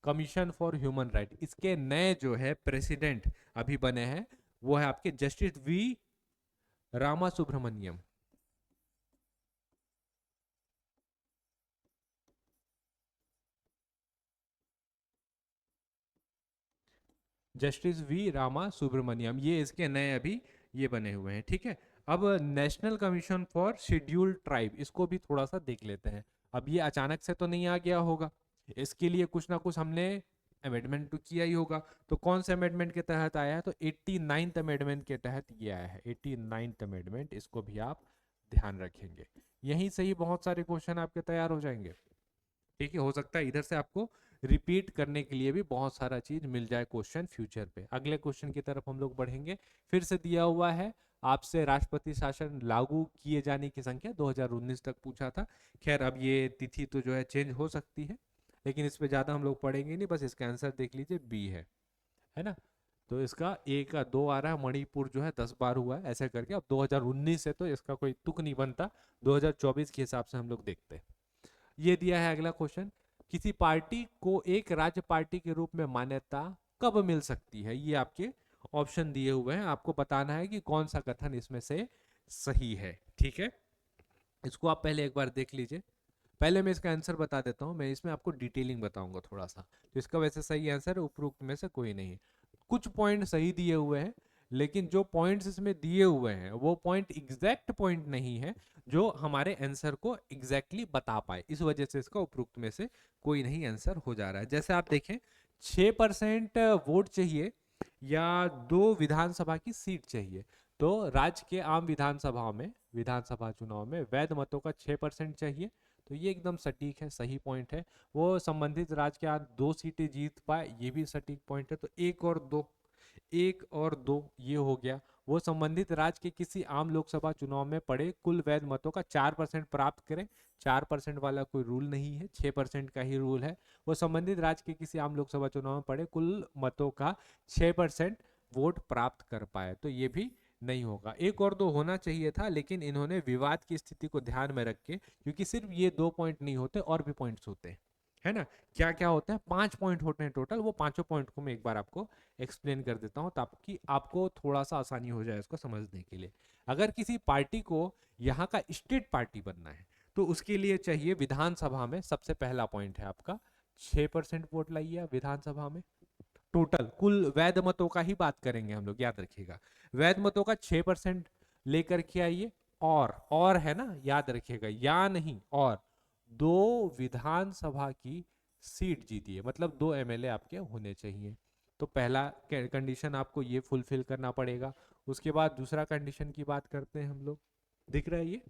commission for human right, इसके नए जो है प्रेसिडेंट अभी बने हैं, वो है आपके justice V Rama Subramaniam. Justice V Rama Subramaniam, ये इसके नए अभी ये बने हुए हैं। ठीक है, अब national commission for scheduled tribe, इसको भी थोड़ा सा देख लेते हैं। अब ये अचानक से तो नहीं आ गया होगा, इसके लिए कुछ ना कुछ हमने अमेंडमेंट तो किया ही होगा। तो कौन से अमेंडमेंट के तहत आया है? तो 89th अमेंडमेंट के तहत ये आया है, 89th अमेंडमेंट, इसको भी आप ध्यान रखेंगे। यहीं से ही बहुत सारे क्वेश्चन आपके तैयार हो जाएंगे। ठीक है, हो सकता है इधर से आपको रिपीट करने के लिए भी बहुत सारा चीज मिल जाए क्वेश्चन फ्यूचर पे। अगले क्वेश्चन की तरफ हम लोग बढ़ेंगे। फिर से दिया हुआ है आपसे, राष्ट्रपति शासन लागू किए जाने की संख्या 2019 तक पूछा था। खैर अब ये तिथि तो जो है चेंज हो सकती है, लेकिन इस पे ज्यादा हम लोग पढ़ेंगे नहीं, बस इसका आंसर देख लीजिए, बी है ना। तो इसका ए का 2 आ रहा है, मणिपुर जो है 10 बार हुआ है, ऐसे करके। अब 2019 है तो इसका कोई तुक नहीं बनता, 2024 के हिसाब से हम लोग देखते हैं। ये दिया है अगला क्वेश्चन, किसी पार्टी को एक राज्य पार्टी के रूप में मान्यता कब मिल सकती है? ये आपके ऑप्शन दिए हुए हैं, आपको बताना है कि कौन सा कथन इसमें से सही है। ठीक है, इसको आप पहले एक बार देख लीजिए। पहले मैं इसका आंसर बता देता हूँ, मैं इसमें आपको डिटेलिंग बताऊंगा थोड़ा सा। तो इसका वैसे सही आंसर उपरोक्त में से कोई नहीं है। कुछ पॉइंट सही दिए हुए हैं, लेकिन जो पॉइंट्स इसमें दिए हुए हैं वो पॉइंट एग्जैक्ट पॉइंट नहीं है जो हमारे आंसर को एग्जैक्टली बता पाए, इस वजह से इसका उपरोक्त में से कोई नहीं आंसर हो जा रहा है। जैसे आप देखें, 6% वोट चाहिए या 2 विधानसभा की सीट चाहिए। तो राज्य के आम विधानसभाओं में, विधानसभा चुनाव में वैध मतों का 6% चाहिए। तो ये एकदम सटीक है, सही पॉइंट है। वो संबंधित राज्य के आज 2 सीटें जीत पाए, ये भी सटीक पॉइंट है। तो एक और दो ये हो गया। वो संबंधित राज्य के किसी आम लोकसभा चुनाव में पड़े कुल वैध मतों का 4% प्राप्त करें। 4% वाला कोई रूल नहीं है, 6% का ही रूल है। वो संबंधित राज्य के किसी आम लोकसभा चुनाव में पड़े कुल मतों का 6% वोट प्राप्त कर पाए, तो ये भी नहीं होगा। एक और दो होना चाहिए था, लेकिन इन्होंने विवाद की स्थिति को ध्यान में रख के, क्योंकि सिर्फ ये 2 पॉइंट नहीं होते, और भी पॉइंट्स होते हैं, है ना। क्या क्या होता है, 5 पॉइंट होते हैं टोटल। वो पांचों पॉइंट को मैं एक बार आपको एक्सप्लेन कर देता हूं, ताकि आपको थोड़ा सा आसानी हो जाए इसको समझने के लिए। अगर किसी पार्टी को यहाँ का स्टेट पार्टी बनना है, तो उसके लिए चाहिए विधानसभा में, सबसे पहला पॉइंट है आपका, 6% वोट लाइए विधानसभा में। टोटल कुल वैध मतों का ही बात करेंगे हम लोग, याद रखिएगा। वैध मतों का 6% लेकर के आइए। और है ना, याद रखिएगा, या नहीं, और 2 विधानसभा की सीट जीतिए, मतलब 2 एमएलए आपके होने चाहिए। तो पहला कंडीशन आपको ये फुलफिल करना पड़ेगा। उसके बाद दूसरा कंडीशन की बात करते हैं हम लोग। दिख रहा है, ये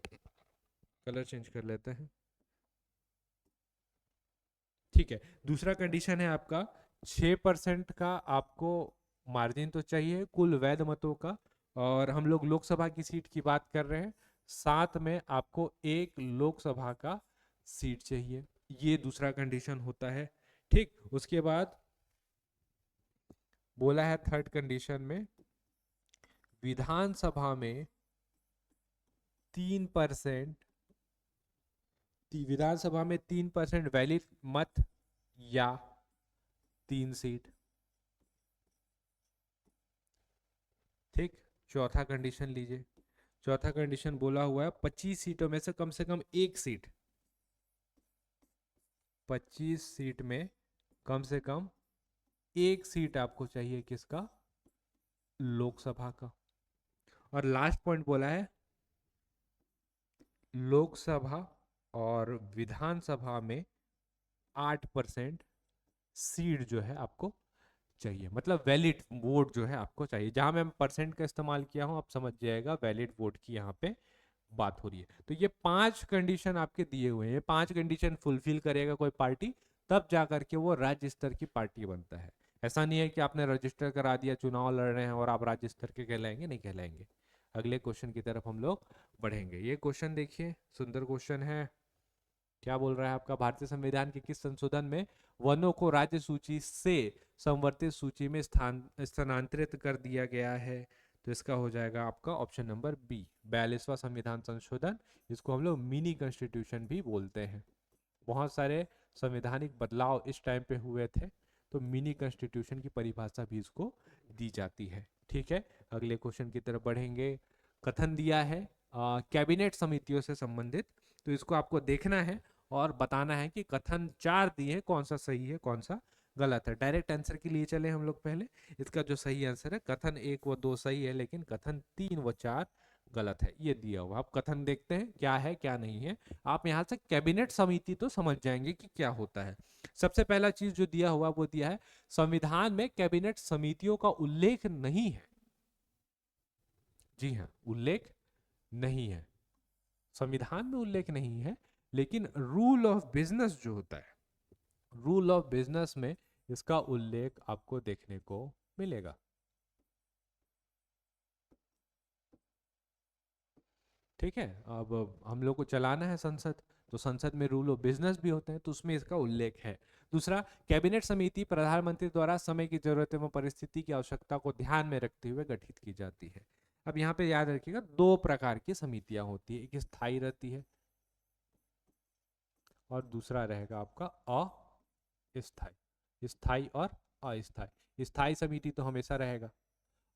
कलर चेंज कर लेते हैं। ठीक है, दूसरा कंडीशन है आपका 6% का आपको मार्जिन तो चाहिए कुल वैध मतों का। और हम लोग लोकसभा की सीट की बात कर रहे हैं, साथ में आपको एक लोकसभा का सीट चाहिए। ये दूसरा कंडीशन होता है। ठीक, उसके बाद बोला है थर्ड कंडीशन में, विधानसभा में 3%, विधानसभा में 3% वैलिड मत या 3 सीट। ठीक, चौथा कंडीशन लीजिए। चौथा कंडीशन बोला हुआ है 25 सीटों में से कम एक सीट, 25 सीट में कम से कम एक सीट आपको चाहिए, किसका? लोकसभा का। और लास्ट पॉइंट बोला है, लोकसभा और विधानसभा में 8% सीट जो है आपको चाहिए, मतलब वैलिड वोट जो है आपको चाहिए। जहां मैं परसेंट का इस्तेमाल किया हूं, आप समझ जाएगा वैलिड वोट की यहाँ पे बात हो रही है। तो ये 5 कंडीशन आपके दिए हुए हैं, 5 कंडीशन फुलफिल करेगा कोई पार्टी, तब जाकर के वो राज्य स्तर की पार्टी बनता है। ऐसा नहीं है कि आपने रजिस्टर करा दिया, चुनाव लड़ रहे हैं और आप राज्य स्तर के कहलाएंगे, नहीं कहलाएंगे। अगले क्वेश्चन की तरफ हम लोग बढ़ेंगे। ये क्वेश्चन देखिए, सुंदर क्वेश्चन है। क्या बोल रहा है आपका, भारतीय संविधान के किस संशोधन में वनों को राज्य सूची से संवर्धित सूची में स्थानांतरित कर दिया गया है? तो इसका हो जाएगा आपका ऑप्शन नंबर बी, 42वां संविधान संशोधन। इसको हम लोग मिनी कॉन्स्टिट्यूशन भी बोलते हैं। बहुत सारे संवैधानिक बदलाव इस टाइम पे हुए थे, तो मिनी कॉन्स्टिट्यूशन की परिभाषा भी इसको दी जाती है। ठीक है, अगले क्वेश्चन की तरफ बढ़ेंगे। कथन दिया है कैबिनेट समितियों से संबंधित, तो इसको आपको देखना है और बताना है कि कथन 4 दिए, कौन सा सही है कौन सा गलत है। डायरेक्ट आंसर के लिए चले हम लोग पहले। इसका जो सही आंसर है, कथन 1 व 2 सही है, लेकिन कथन 3 व 4 गलत है। ये दिया हुआ, आप कथन देखते हैं क्या है क्या नहीं है। आप यहाँ से कैबिनेट समिति तो समझ जाएंगे कि क्या होता है। सबसे पहला चीज जो दिया हुआ वो दिया है, संविधान में कैबिनेट समितियों का उल्लेख नहीं है। जी हाँ, उल्लेख नहीं है, संविधान में उल्लेख नहीं है, लेकिन रूल ऑफ बिजनेस जो होता है, रूल ऑफ बिजनेस में इसका उल्लेख आपको देखने को मिलेगा। ठीक है, अब हम लोग को चलाना है संसद, तो संसद में रूल ऑफ बिजनेस भी होते हैं, तो उसमें इसका उल्लेख है। दूसरा, कैबिनेट समिति प्रधानमंत्री द्वारा समय की जरूरत एवं परिस्थिति की आवश्यकता को ध्यान में रखते हुए गठित की जाती है। अब यहाँ पे याद रखिएगा, दो प्रकार की समितियां होती है, एक स्थायी रहती है और दूसरा रहेगा आपका अस्थाई। स्थायी और अस्थाई। स्थायी समिति तो हमेशा रहेगा,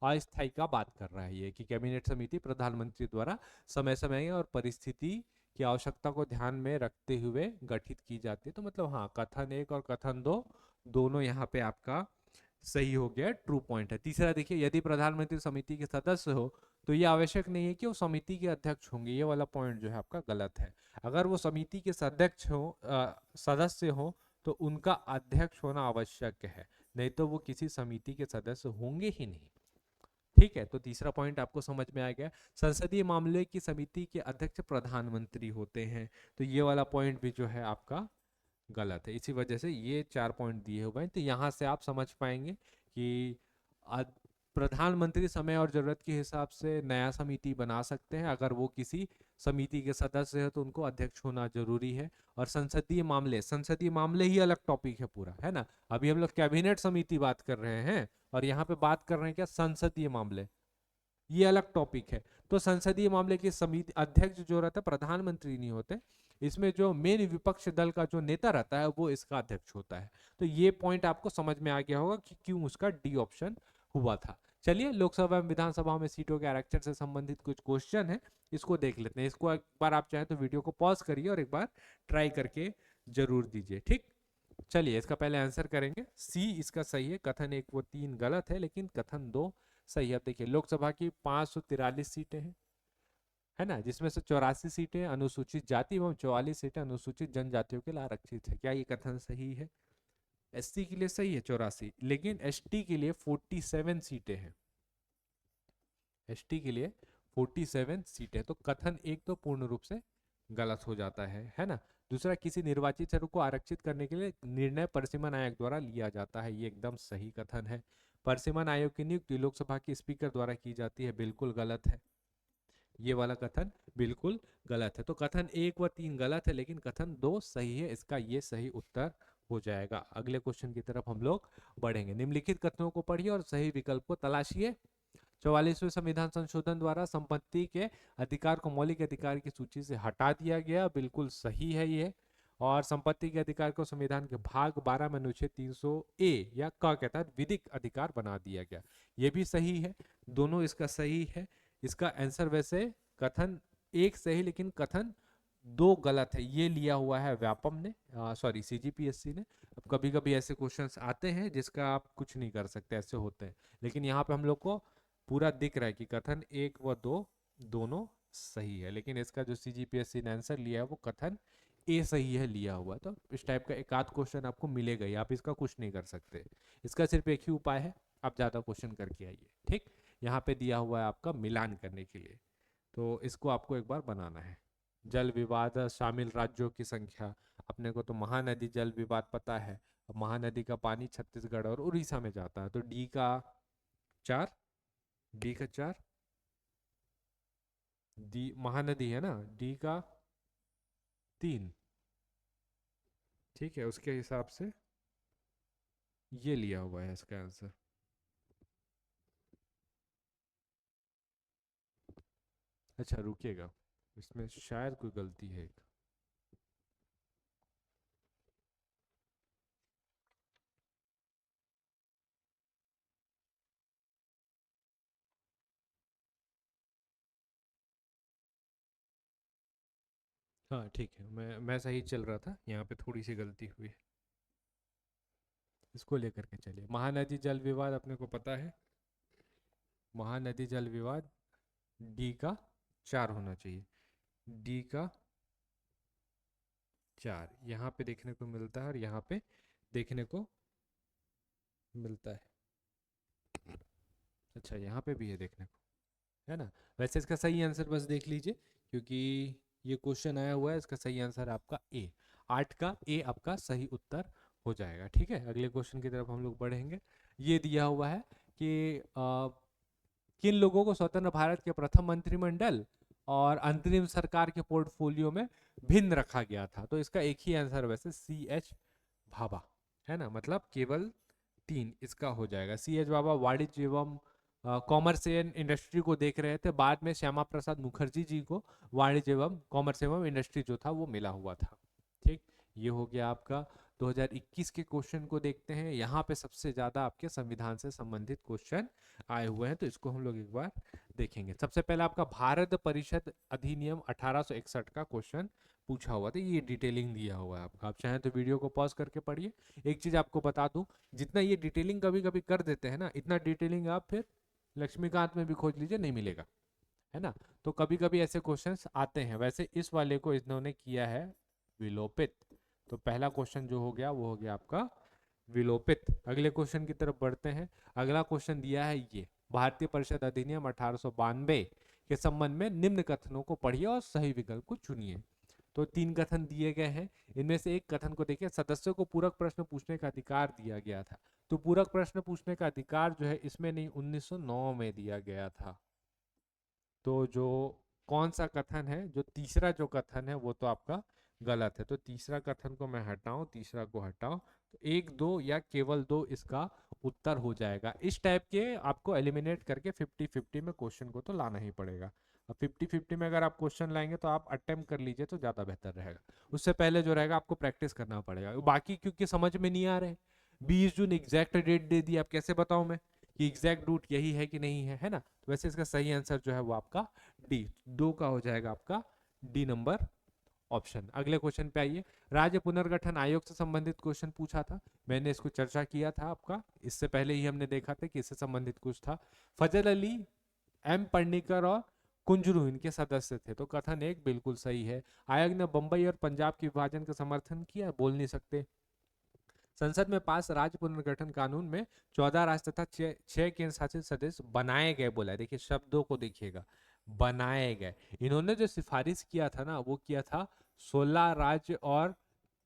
अस्थायी का बात कर रहा है ये कि कैबिनेट समिति प्रधानमंत्री द्वारा समय समय और परिस्थिति की आवश्यकता को ध्यान में रखते हुए गठित की जाती है। तो मतलब हाँ, कथन एक और कथन दो दोनों यहाँ पे आपका सही हो गया, ट्रू पॉइंट है। तीसरा देखिए, यदि प्रधानमंत्री समिति के सदस्य हो तो ये आवश्यक नहीं है कि वो समिति के अध्यक्ष होंगे, ये वाला पॉइंट जो है आपका गलत है। अगर वो समिति के सदस्य हो, सदस्य हो, तो उनका अध्यक्ष होना आवश्यक है, नहीं तो वो किसी समिति के सदस्य होंगे ही नहीं। ठीक है, तो तीसरा पॉइंट आपको समझ में आ गया। संसदीय मामले की समिति के अध्यक्ष प्रधानमंत्री होते हैं, तो ये वाला पॉइंट भी जो है आपका गलत है। इसी वजह से ये 4 पॉइंट दिए हुए हैं, तो यहाँ से आप समझ पाएंगे कि प्रधानमंत्री समय और जरूरत के हिसाब से नया समिति बना सकते हैं। अगर वो किसी समिति के सदस्य है तो उनको अध्यक्ष होना जरूरी है। और संसदीय मामले ही अलग टॉपिक है पूरा, है ना। अभी हम लोग कैबिनेट समिति बात कर रहे हैं और यहाँ पे बात कर रहे हैं क्या, संसदीय मामले, ये अलग टॉपिक है। तो संसदीय मामले के समिति अध्यक्ष जो रहता है, प्रधानमंत्री नहीं होते, इसमें जो मेन विपक्ष दल का जो नेता रहता है वो इसका अध्यक्ष होता है। तो ये पॉइंट आपको समझ में आ गया होगा कि क्यों उसका डी ऑप्शन हुआ था। चलिए, लोकसभा एवं विधानसभा में सीटों के आरक्षण से संबंधित कुछ क्वेश्चन है, इसको देख लेते हैं। इसको एक बार आप चाहें तो वीडियो को पॉज करिए और एक बार ट्राई करके जरूर दीजिए। ठीक, चलिए इसका पहले आंसर करेंगे। सी इसका सही है, कथन एक व तीन गलत है, लेकिन कथन दो सही है। अब देखिए, लोकसभा की 543 सीटें हैं, है ना, जिसमें से 84 सीटें अनुसूचित जाति एवं 44 सीटें अनुसूचित जनजातियों के लिए आरक्षित है। क्या ये कथन सही है? एससी के लिए सही है 84, लेकिन एसटी के लिए 47 सीटें हैं। एसटी के लिए 47 सीटें, तो कथन एक तो पूर्ण रूप से गलत हो जाता है ना। दूसरा, किसी निर्वाचित क्षेत्र को आरक्षित करने के लिए निर्णय परिसीमन आयोग द्वारा लिया जाता है, ये एकदम सही कथन है। परिसीमन आयोग की नियुक्ति लोकसभा के स्पीकर द्वारा की जाती है, बिल्कुल गलत है। ये वाला कथन बिल्कुल गलत है। तो कथन एक व तीन गलत है, लेकिन कथन दो सही है, इसका ये सही उत्तर हो जाएगा। अगले क्वेश्चन की तरफ हम लोग बढ़ेंगे। निम्नलिखित कथनों को पढ़िए और सही विकल्प को तलाशिए। 44वें संविधान संशोधन द्वारा संपत्ति के अधिकार को मौलिक अधिकार की सूची से हटा दिया गया, बिल्कुल सही है ये। और संपत्ति के अधिकार को संविधान के भाग 12 में अनुच्छेद 300 ए या क के तहत विधिक अधिकार बना दिया गया, ये भी सही है। दोनों इसका सही है। इसका आंसर वैसे कथन एक सही, लेकिन कथन दो गलत है, ये लिया हुआ है व्यापम ने, सॉरी सीजीपीएससी ने। अब कभी कभी ऐसे क्वेश्चंस आते हैं जिसका आप कुछ नहीं कर सकते, ऐसे होते हैं, लेकिन यहाँ पे हम लोग को पूरा दिख रहा है कि कथन एक व दो दोनों सही है, लेकिन इसका जो सीजीपीएससी ने आंसर लिया है वो कथन ए सही है लिया हुआ। तो इस टाइप का एक आध क्वेश्चन आपको मिलेगा ही, आप इसका कुछ नहीं कर सकते। इसका सिर्फ एक ही उपाय है, आप ज़्यादा क्वेश्चन करके आइए। ठीक, यहाँ पे दिया हुआ है आपका मिलान करने के लिए, तो इसको आपको एक बार बनाना है। जल विवाद शामिल राज्यों की संख्या, अपने को तो महानदी जल विवाद पता है। अब महानदी का पानी छत्तीसगढ़ और उड़ीसा में जाता है, तो डी का 4, डी का 4, डी महानदी है ना, डी का 3। ठीक है, उसके हिसाब से ये लिया हुआ है इसका आंसर। अच्छा रुकिएगा, इसमें शायद कोई गलती है एक। हाँ ठीक है, मैं सही चल रहा था, यहाँ पे थोड़ी सी गलती हुई है। इसको लेकर के चलिए। महानदी जल विवाद अपने को पता है, महानदी जल विवाद डी का 4 होना चाहिए। डी का 4 यहाँ पे देखने को मिलता है और यहाँ पे देखने को मिलता है। अच्छा, यहाँ पे भी है देखने को, है ना। वैसे इसका सही आंसर बस देख लीजिए, क्योंकि ये क्वेश्चन आया हुआ है, इसका सही आंसर आपका ए, 8 का ए आपका सही उत्तर हो जाएगा। ठीक है, अगले क्वेश्चन की तरफ हम लोग बढ़ेंगे। ये दिया हुआ है कि किन लोगों को स्वतंत्र भारत के प्रथम मंत्रिमंडल और अंतरिम सरकार के पोर्टफोलियो में भिन्न रखा गया था। तो इसका एक ही आंसर वैसे सी एच भाभा है ना, मतलब केवल 3 इसका हो जाएगा। सी एच भाभा वाणिज्य एवं कॉमर्स एंड इंडस्ट्री को देख रहे थे, बाद में श्यामा प्रसाद मुखर्जी जी को वाणिज्य एवं कॉमर्स एवं इंडस्ट्री जो था वो मिला हुआ था। ठीक, ये हो गया आपका। 2021 के क्वेश्चन को देखते हैं। यहाँ पे सबसे ज्यादा आपके संविधान से संबंधित क्वेश्चन आए हुए हैं, तो इसको हम लोग एक बार देखेंगे। सबसे पहले आपका भारत परिषद अधिनियम 1861 का क्वेश्चन पूछा हुआ था। ये डिटेलिंग दिया हुआ है आपका, आप चाहें तो वीडियो को पॉज करके पढ़िए। एक चीज आपको बता दूं, जितना ये डिटेलिंग कभी कभी कर देते हैं ना, इतना डिटेलिंग आप फिर लक्ष्मीकांत में भी खोज लीजिए, नहीं मिलेगा, है ना। तो कभी कभी ऐसे क्वेश्चंस आते हैं। वैसे इस वाले को इन्होंने किया है विलोपित। तो पहला क्वेश्चन जो हो गया वो हो गया आपका विलोपित। अगले क्वेश्चन की तरफ बढ़ते हैं। अगला क्वेश्चन दिया है ये, भारतीय परिषद अधिनियम 1892 के संबंध में निम्न कथनों को पढ़िए और सही विकल्प को चुनिए। तो 3 कथन दिए गए हैं, इनमें से एक कथन को देखिए, सदस्यों को पूरक प्रश्न पूछने का अधिकार दिया गया था। तो पूरक प्रश्न पूछने का अधिकार जो है इसमें नहीं, 1909 में दिया गया था। तो जो कौन सा कथन है, जो तीसरा जो कथन है वो तो आपका गलत है। तो तीसरा कथन को मैं हटाऊं, तीसरा को हटाऊं, तो 1 2 या केवल 2 इसका उत्तर हो जाएगा। इस टाइप के आपको एलिमिनेट करके 50-50 में क्वेश्चन को तो लाना ही पड़ेगा। अब 50-50 में अगर आप क्वेश्चन लाएंगे तो आप अटेम्प्ट कर लीजिए तो ज्यादा बेहतर रहेगा। उससे पहले जो रहेगा आपको प्रैक्टिस करना पड़ेगा। बाकी क्योंकि समझ में नहीं आ रहे, 20 जून एग्जैक्ट डेट दे दी, आप कैसे बताऊं मैं कि एग्जैक्ट रूट यही है कि नहीं है, है ना। तो वैसे इसका सही आंसर जो है वो आपका डी 2 का हो जाएगा, आपका डी नंबर ऑप्शन। अगले क्वेश्चन पे आइए। राज्य पुनर्गठन आयोग से संबंधित क्वेश्चन पूछा था, मैंने इसको चर्चा किया था आपका, इससे पहले ही हमने देखा था कि इससे संबंधित कुछ था। फजल अली, एम पन्नीकर और कुंजरू इनके सदस्य थे। तो कथन 1 बिल्कुल सही है। आयोग ने बंबई और पंजाब के विभाजन का समर्थन किया, बोल नहीं सकते। संसद में पास राज्य पुनर्गठन कानून में 14 राज्य तथा 6 केंद्र शासित प्रदेश बनाए गए, बोला है। देखिए शब्दों को देखिएगा, बनाए गए। इन्होंने जो सिफारिश किया था ना, वो किया था 16 राज्य और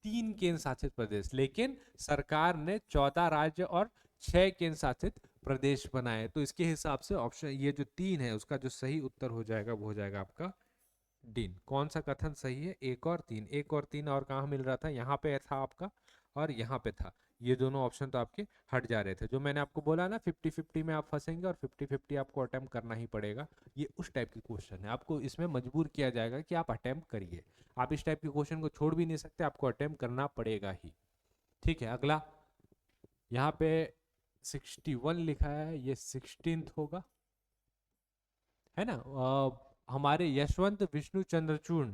3 केंद्र शासित प्रदेश, लेकिन सरकार ने 14 राज्य और 6 केंद्र शासित प्रदेश बनाए। तो इसके हिसाब से ऑप्शन ये जो 3 है उसका जो सही उत्तर हो जाएगा वो हो जाएगा आपका डीन। कौन सा कथन सही है? 1 और 3, 1 और 3 और कहाँ मिल रहा था? यहाँ पे था आपका और यहाँ पे था। ये दोनों ऑप्शन तो आपके हट जा रहे थे। जो मैंने आपको बोला ना 50-50 में आप फंसेंगे और 50-50 आपको अटेम्प्ट करना ही पड़ेगा। ये उस टाइप की क्वेश्चन है, आपको इसमें मजबूर किया जाएगा कि आप अटेम्प्ट करिए। आप इस टाइप के क्वेश्चन को छोड़ भी नहीं सकते, आपको अटेम्प्ट करना पड़ेगा ही। ठीक है, अगला यहाँ पे 61 लिखा है, ये 16th होगा, है ना। हमारे यशवंत विष्णु चंद्रचूड़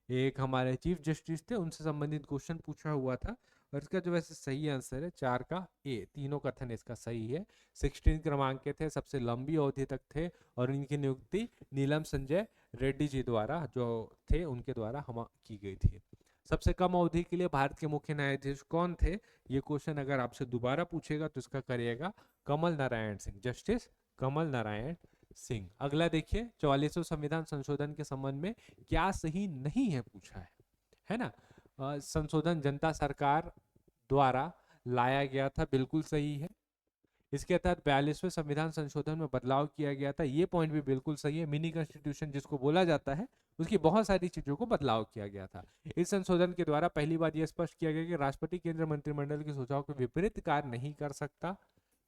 एक हमारे चीफ जस्टिस थे, उनसे संबंधित क्वेश्चन पूछा हुआ था। और इसका जो वैसे सही आंसर है 4 का ए, तीनों कथन इसका सही है। 16 क्रमांक के थे, सबसे लंबी अवधि तक थे, और इनकी नियुक्ति नीलम संजय रेड्डी जी द्वारा जो थे उनके द्वारा हम की गई थी। सबसे कम अवधि के लिए भारत के मुख्य न्यायाधीश कौन थे? ये क्वेश्चन अगर आपसे दोबारा पूछेगा तो इसका करिएगा कमल नारायण सिंह, जस्टिस कमल नारायण सिंह। अगला देखिए, 44वें संविधान संशोधन के संबंध में क्या सही नहीं है पूछा है ना। संशोधन जनता सरकार द्वारा लाया गया था, बिल्कुल सही है। इसके तहत 42वें संविधान संशोधन में बदलाव किया गया था, ये पॉइंट भी बिल्कुल सही है। मिनी कॉन्स्टिट्यूशन जिसको बोला जाता है, उसकी बहुत सारी चीजों को बदलाव किया गया था। इस संशोधन के द्वारा पहली बार यह स्पष्ट किया गया कि राष्ट्रपति केंद्रीय मंत्रिमंडल के सुझाव के विपरीत कार्य नहीं कर सकता,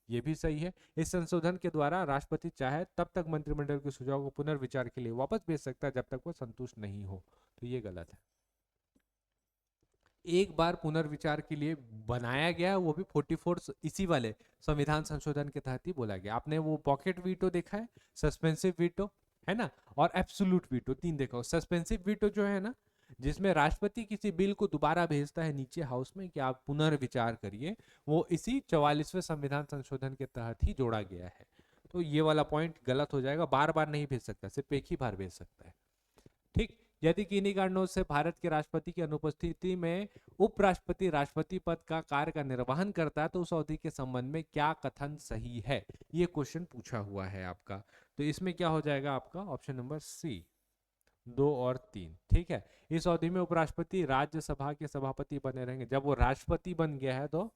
ये भी सही है। इस संशोधन के द्वारा राष्ट्रपति चाहे तब तक मंत्रिमंडल के सुझाव को पुनर्विचार के लिए वापस भेज सकता है जब तक वो संतुष्ट नहीं हो, तो ये गलत है। एक बार पुनर्विचार के लिए बनाया गया, वो भी 44 इसी वाले संविधान संशोधन के तहत ही बोला गया। आपने वो पॉकेट वीटो देखा है, सस्पेंसिव वीटो है ना, और एब्सोल्यूट वीटो, 3 देखो। सस्पेंसिव वीटो जो है ना, जिसमें राष्ट्रपति किसी बिल को दोबारा भेजता है नीचे हाउस में कि आप पुनर्विचार करिए, वो इसी 44वें संविधान संशोधन के तहत ही जोड़ा गया है। तो ये वाला पॉइंट गलत हो जाएगा, बार बार नहीं भेज सकता, सिर्फ एक ही बार भेज सकता है। ठीक, यदि किन्हीं कारणों से भारत के राष्ट्रपति की अनुपस्थिति में उपराष्ट्रपति राष्ट्रपति पद का कार्य का निर्वहन करता है तो उस अवधि के संबंध में क्या कथन सही है, ये क्वेश्चन पूछा हुआ है आपका। तो इसमें क्या हो जाएगा आपका ऑप्शन नंबर सी, 2 और 3, ठीक है। इस अवधि में उपराष्ट्रपति राज्यसभा के सभापति बने रहेंगे। जब वो राष्ट्रपति बन गया है तो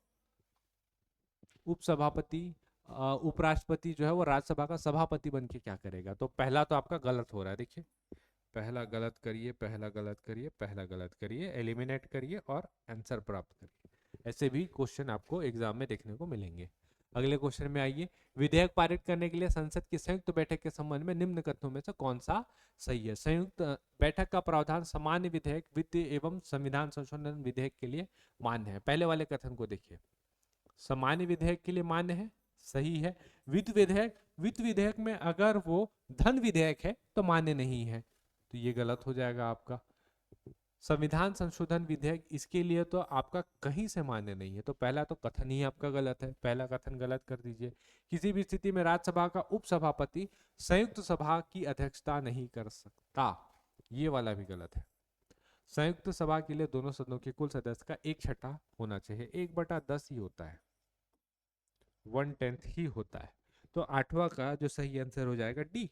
उपसभापति उपराष्ट्रपति जो है वो राज्यसभा का सभापति बन के क्या करेगा। तो पहला तो आपका गलत हो रहा है, देखिए पहला गलत करिए, पहला गलत करिए, पहला गलत करिए, एलिमिनेट करिए और आंसर प्राप्त करिए। ऐसे भी क्वेश्चन आपको एग्जाम में देखने को मिलेंगे। अगले क्वेश्चन में आइए, विधेयक पारित करने के लिए संसद की संयुक्त बैठक के संबंध में निम्न कथनों में से कौन सा सही है। संयुक्त बैठक का प्रावधान सामान्य विधेयक, वित्त एवं संविधान संशोधन विधेयक के लिए मान्य है। पहले वाले कथन को देखिए, सामान्य विधेयक के लिए मान्य है, सही है। वित्त विधेयक में अगर वो धन विधेयक है तो मान्य नहीं है, तो ये गलत हो जाएगा आपका। संविधान संशोधन विधेयक, इसके लिए तो आपका कहीं से मान्य नहीं है, तो पहला तो कथन ही आपका गलत है, पहला कथन गलत कर दीजिए। किसी भी स्थिति में राज्यसभा का उपसभापति संयुक्त सभा की अध्यक्षता नहीं कर सकता, ये वाला भी गलत है। संयुक्त सभा के लिए दोनों सदनों के कुल सदस्य का 1/6 होना चाहिए, 1/10 ही होता है, 1/10 ही होता है। तो 8वां का जो सही आंसर हो जाएगा डी,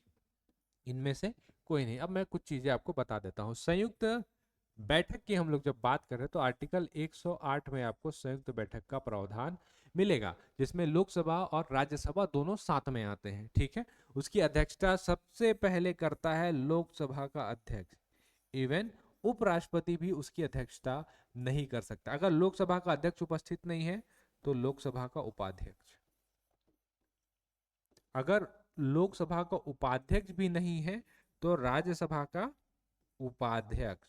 इनमें से कोई नहीं। अब मैं कुछ चीजें आपको बता देता हूँ। संयुक्त बैठक की हम लोग जब बात करें तो आर्टिकल 108 में आपको संयुक्त बैठक का प्रावधान मिलेगा, जिसमें लोकसभा और राज्यसभा दोनों साथ में आते हैं, ठीक है। उसकी अध्यक्षता सबसे पहले करता है लोकसभा का अध्यक्ष, इवन उपराष्ट्रपति भी उसकी अध्यक्षता नहीं कर सकता। अगर लोकसभा का अध्यक्ष उपस्थित नहीं है तो लोकसभा का उपाध्यक्ष, अगर लोकसभा का उपाध्यक्ष भी नहीं है तो राज्यसभा का उपाध्यक्ष,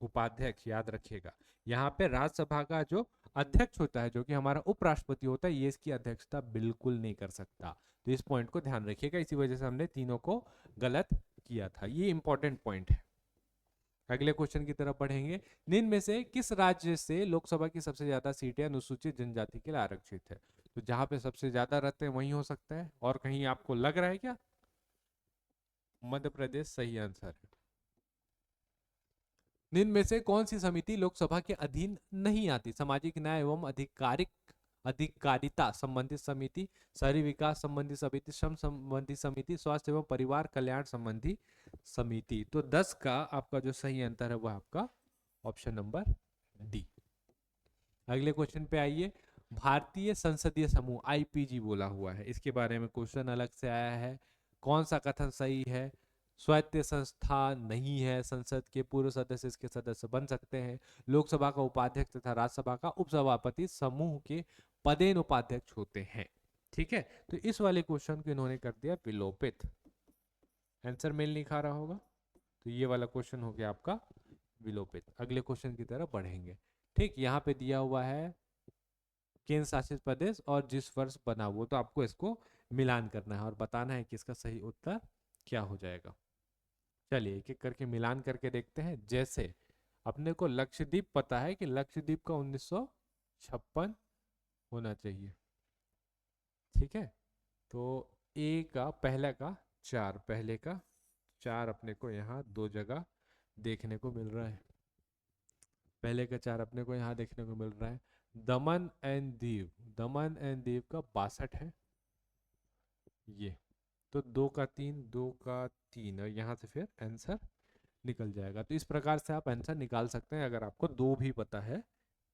उपाध्यक्ष याद रखिएगा। यहाँ पे राज्यसभा का जो अध्यक्ष होता है, जो कि हमारा उपराष्ट्रपति होता है, ये इसकी अध्यक्षता बिल्कुल नहीं कर सकता। तो इस पॉइंट को ध्यान रखिएगा, इसी वजह से हमने तीनों को गलत किया था, ये इंपॉर्टेंट पॉइंट है। अगले क्वेश्चन की तरफ बढ़ेंगे। निम्न में से किस राज्य से लोकसभा की सबसे ज्यादा सीटें अनुसूचित जनजाति के लिए आरक्षित है। तो जहां पे सबसे ज्यादा रहते हैं वहीं हो सकता है, और कहीं आपको लग रहा है क्या? मध्य प्रदेश सही आंसर है। निम्न में से कौन सी समिति लोकसभा के अधीन नहीं आती। सामाजिक न्याय एवं अधिकारिता संबंधित समिति, शहरी विकास संबंधी समिति, श्रम संबंधी समिति, स्वास्थ्य एवं परिवार कल्याण संबंधी समिति। तो 10 का आपका जो सही आंसर है वह आपका ऑप्शन नंबर डी। अगले क्वेश्चन पे आइए। भारतीय संसदीय समूह आईपीजी बोला हुआ है, इसके बारे में क्वेश्चन अलग से आया है। कौन सा कथन सही है? स्वायत्त संस्था नहीं है, संसद के पूर्व सदस्य इसके सदस्य बन सकते हैं। लोकसभा का उपाध्यक्ष तथा राज्यसभा का उपसभापति समूह के पदेन उपाध्यक्ष होते हैं, ठीक है। तो इस वाले क्वेश्चन को इन्होंने कर दिया विलोपित, आंसर मेल नहीं खा रहा होगा, तो ये वाला क्वेश्चन हो गया आपका विलोपित। अगले क्वेश्चन की तरफ बढ़ेंगे, ठीक। यहाँ पे दिया हुआ है केंद्र शासित प्रदेश और जिस वर्ष बना हुआ, तो आपको इसको मिलान करना है और बताना है कि इसका सही उत्तर क्या हो जाएगा। चलिए एक एक करके मिलान करके देखते हैं। जैसे अपने को लक्षद्वीप पता है कि लक्षद्वीप का 1956 होना चाहिए, ठीक है। तो ए का पहले का 4, पहले का 4 अपने को यहाँ 2 जगह देखने को मिल रहा है, पहले का 4 अपने को यहाँ देखने को मिल रहा है। दमन and Diu, Daman and Diu का 62 है ये, तो 2 का 3, 2 का 3, और यहाँ से फिर आंसर निकल जाएगा। तो इस प्रकार से आप आंसर निकाल सकते हैं अगर आपको 2 भी पता है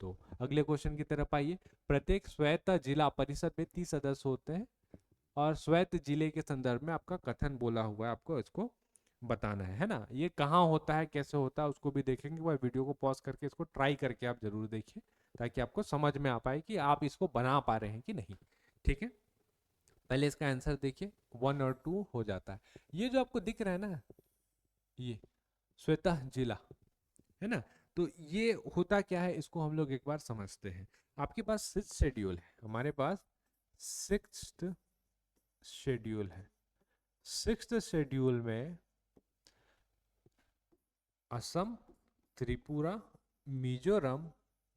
तो। अगले क्वेश्चन की तरफ आइए। प्रत्येक स्वायत्त जिला परिषद में 30 सदस्य होते हैं और स्वायत्त जिले के संदर्भ में आपका कथन बोला हुआ है, आपको इसको बताना है ना। ये कहाँ होता है, कैसे होता है, उसको भी देखेंगे। वह वीडियो को पॉज करके इसको ट्राई करके आप जरूर देखिए, ताकि आपको समझ में आ पाए कि आप इसको बना पा रहे हैं कि नहीं, ठीक है। पहले इसका आंसर देखिए, 1 और 2 हो जाता है। ये जो आपको दिख रहा है ना, ये स्वतः जिला है ना, तो ये होता क्या है, इसको हम लोग एक बार समझते हैं। आपके पास 6th शेड्यूल है, हमारे पास 6th शेड्यूल है। 6th शेड्यूल में असम, त्रिपुरा, मिजोरम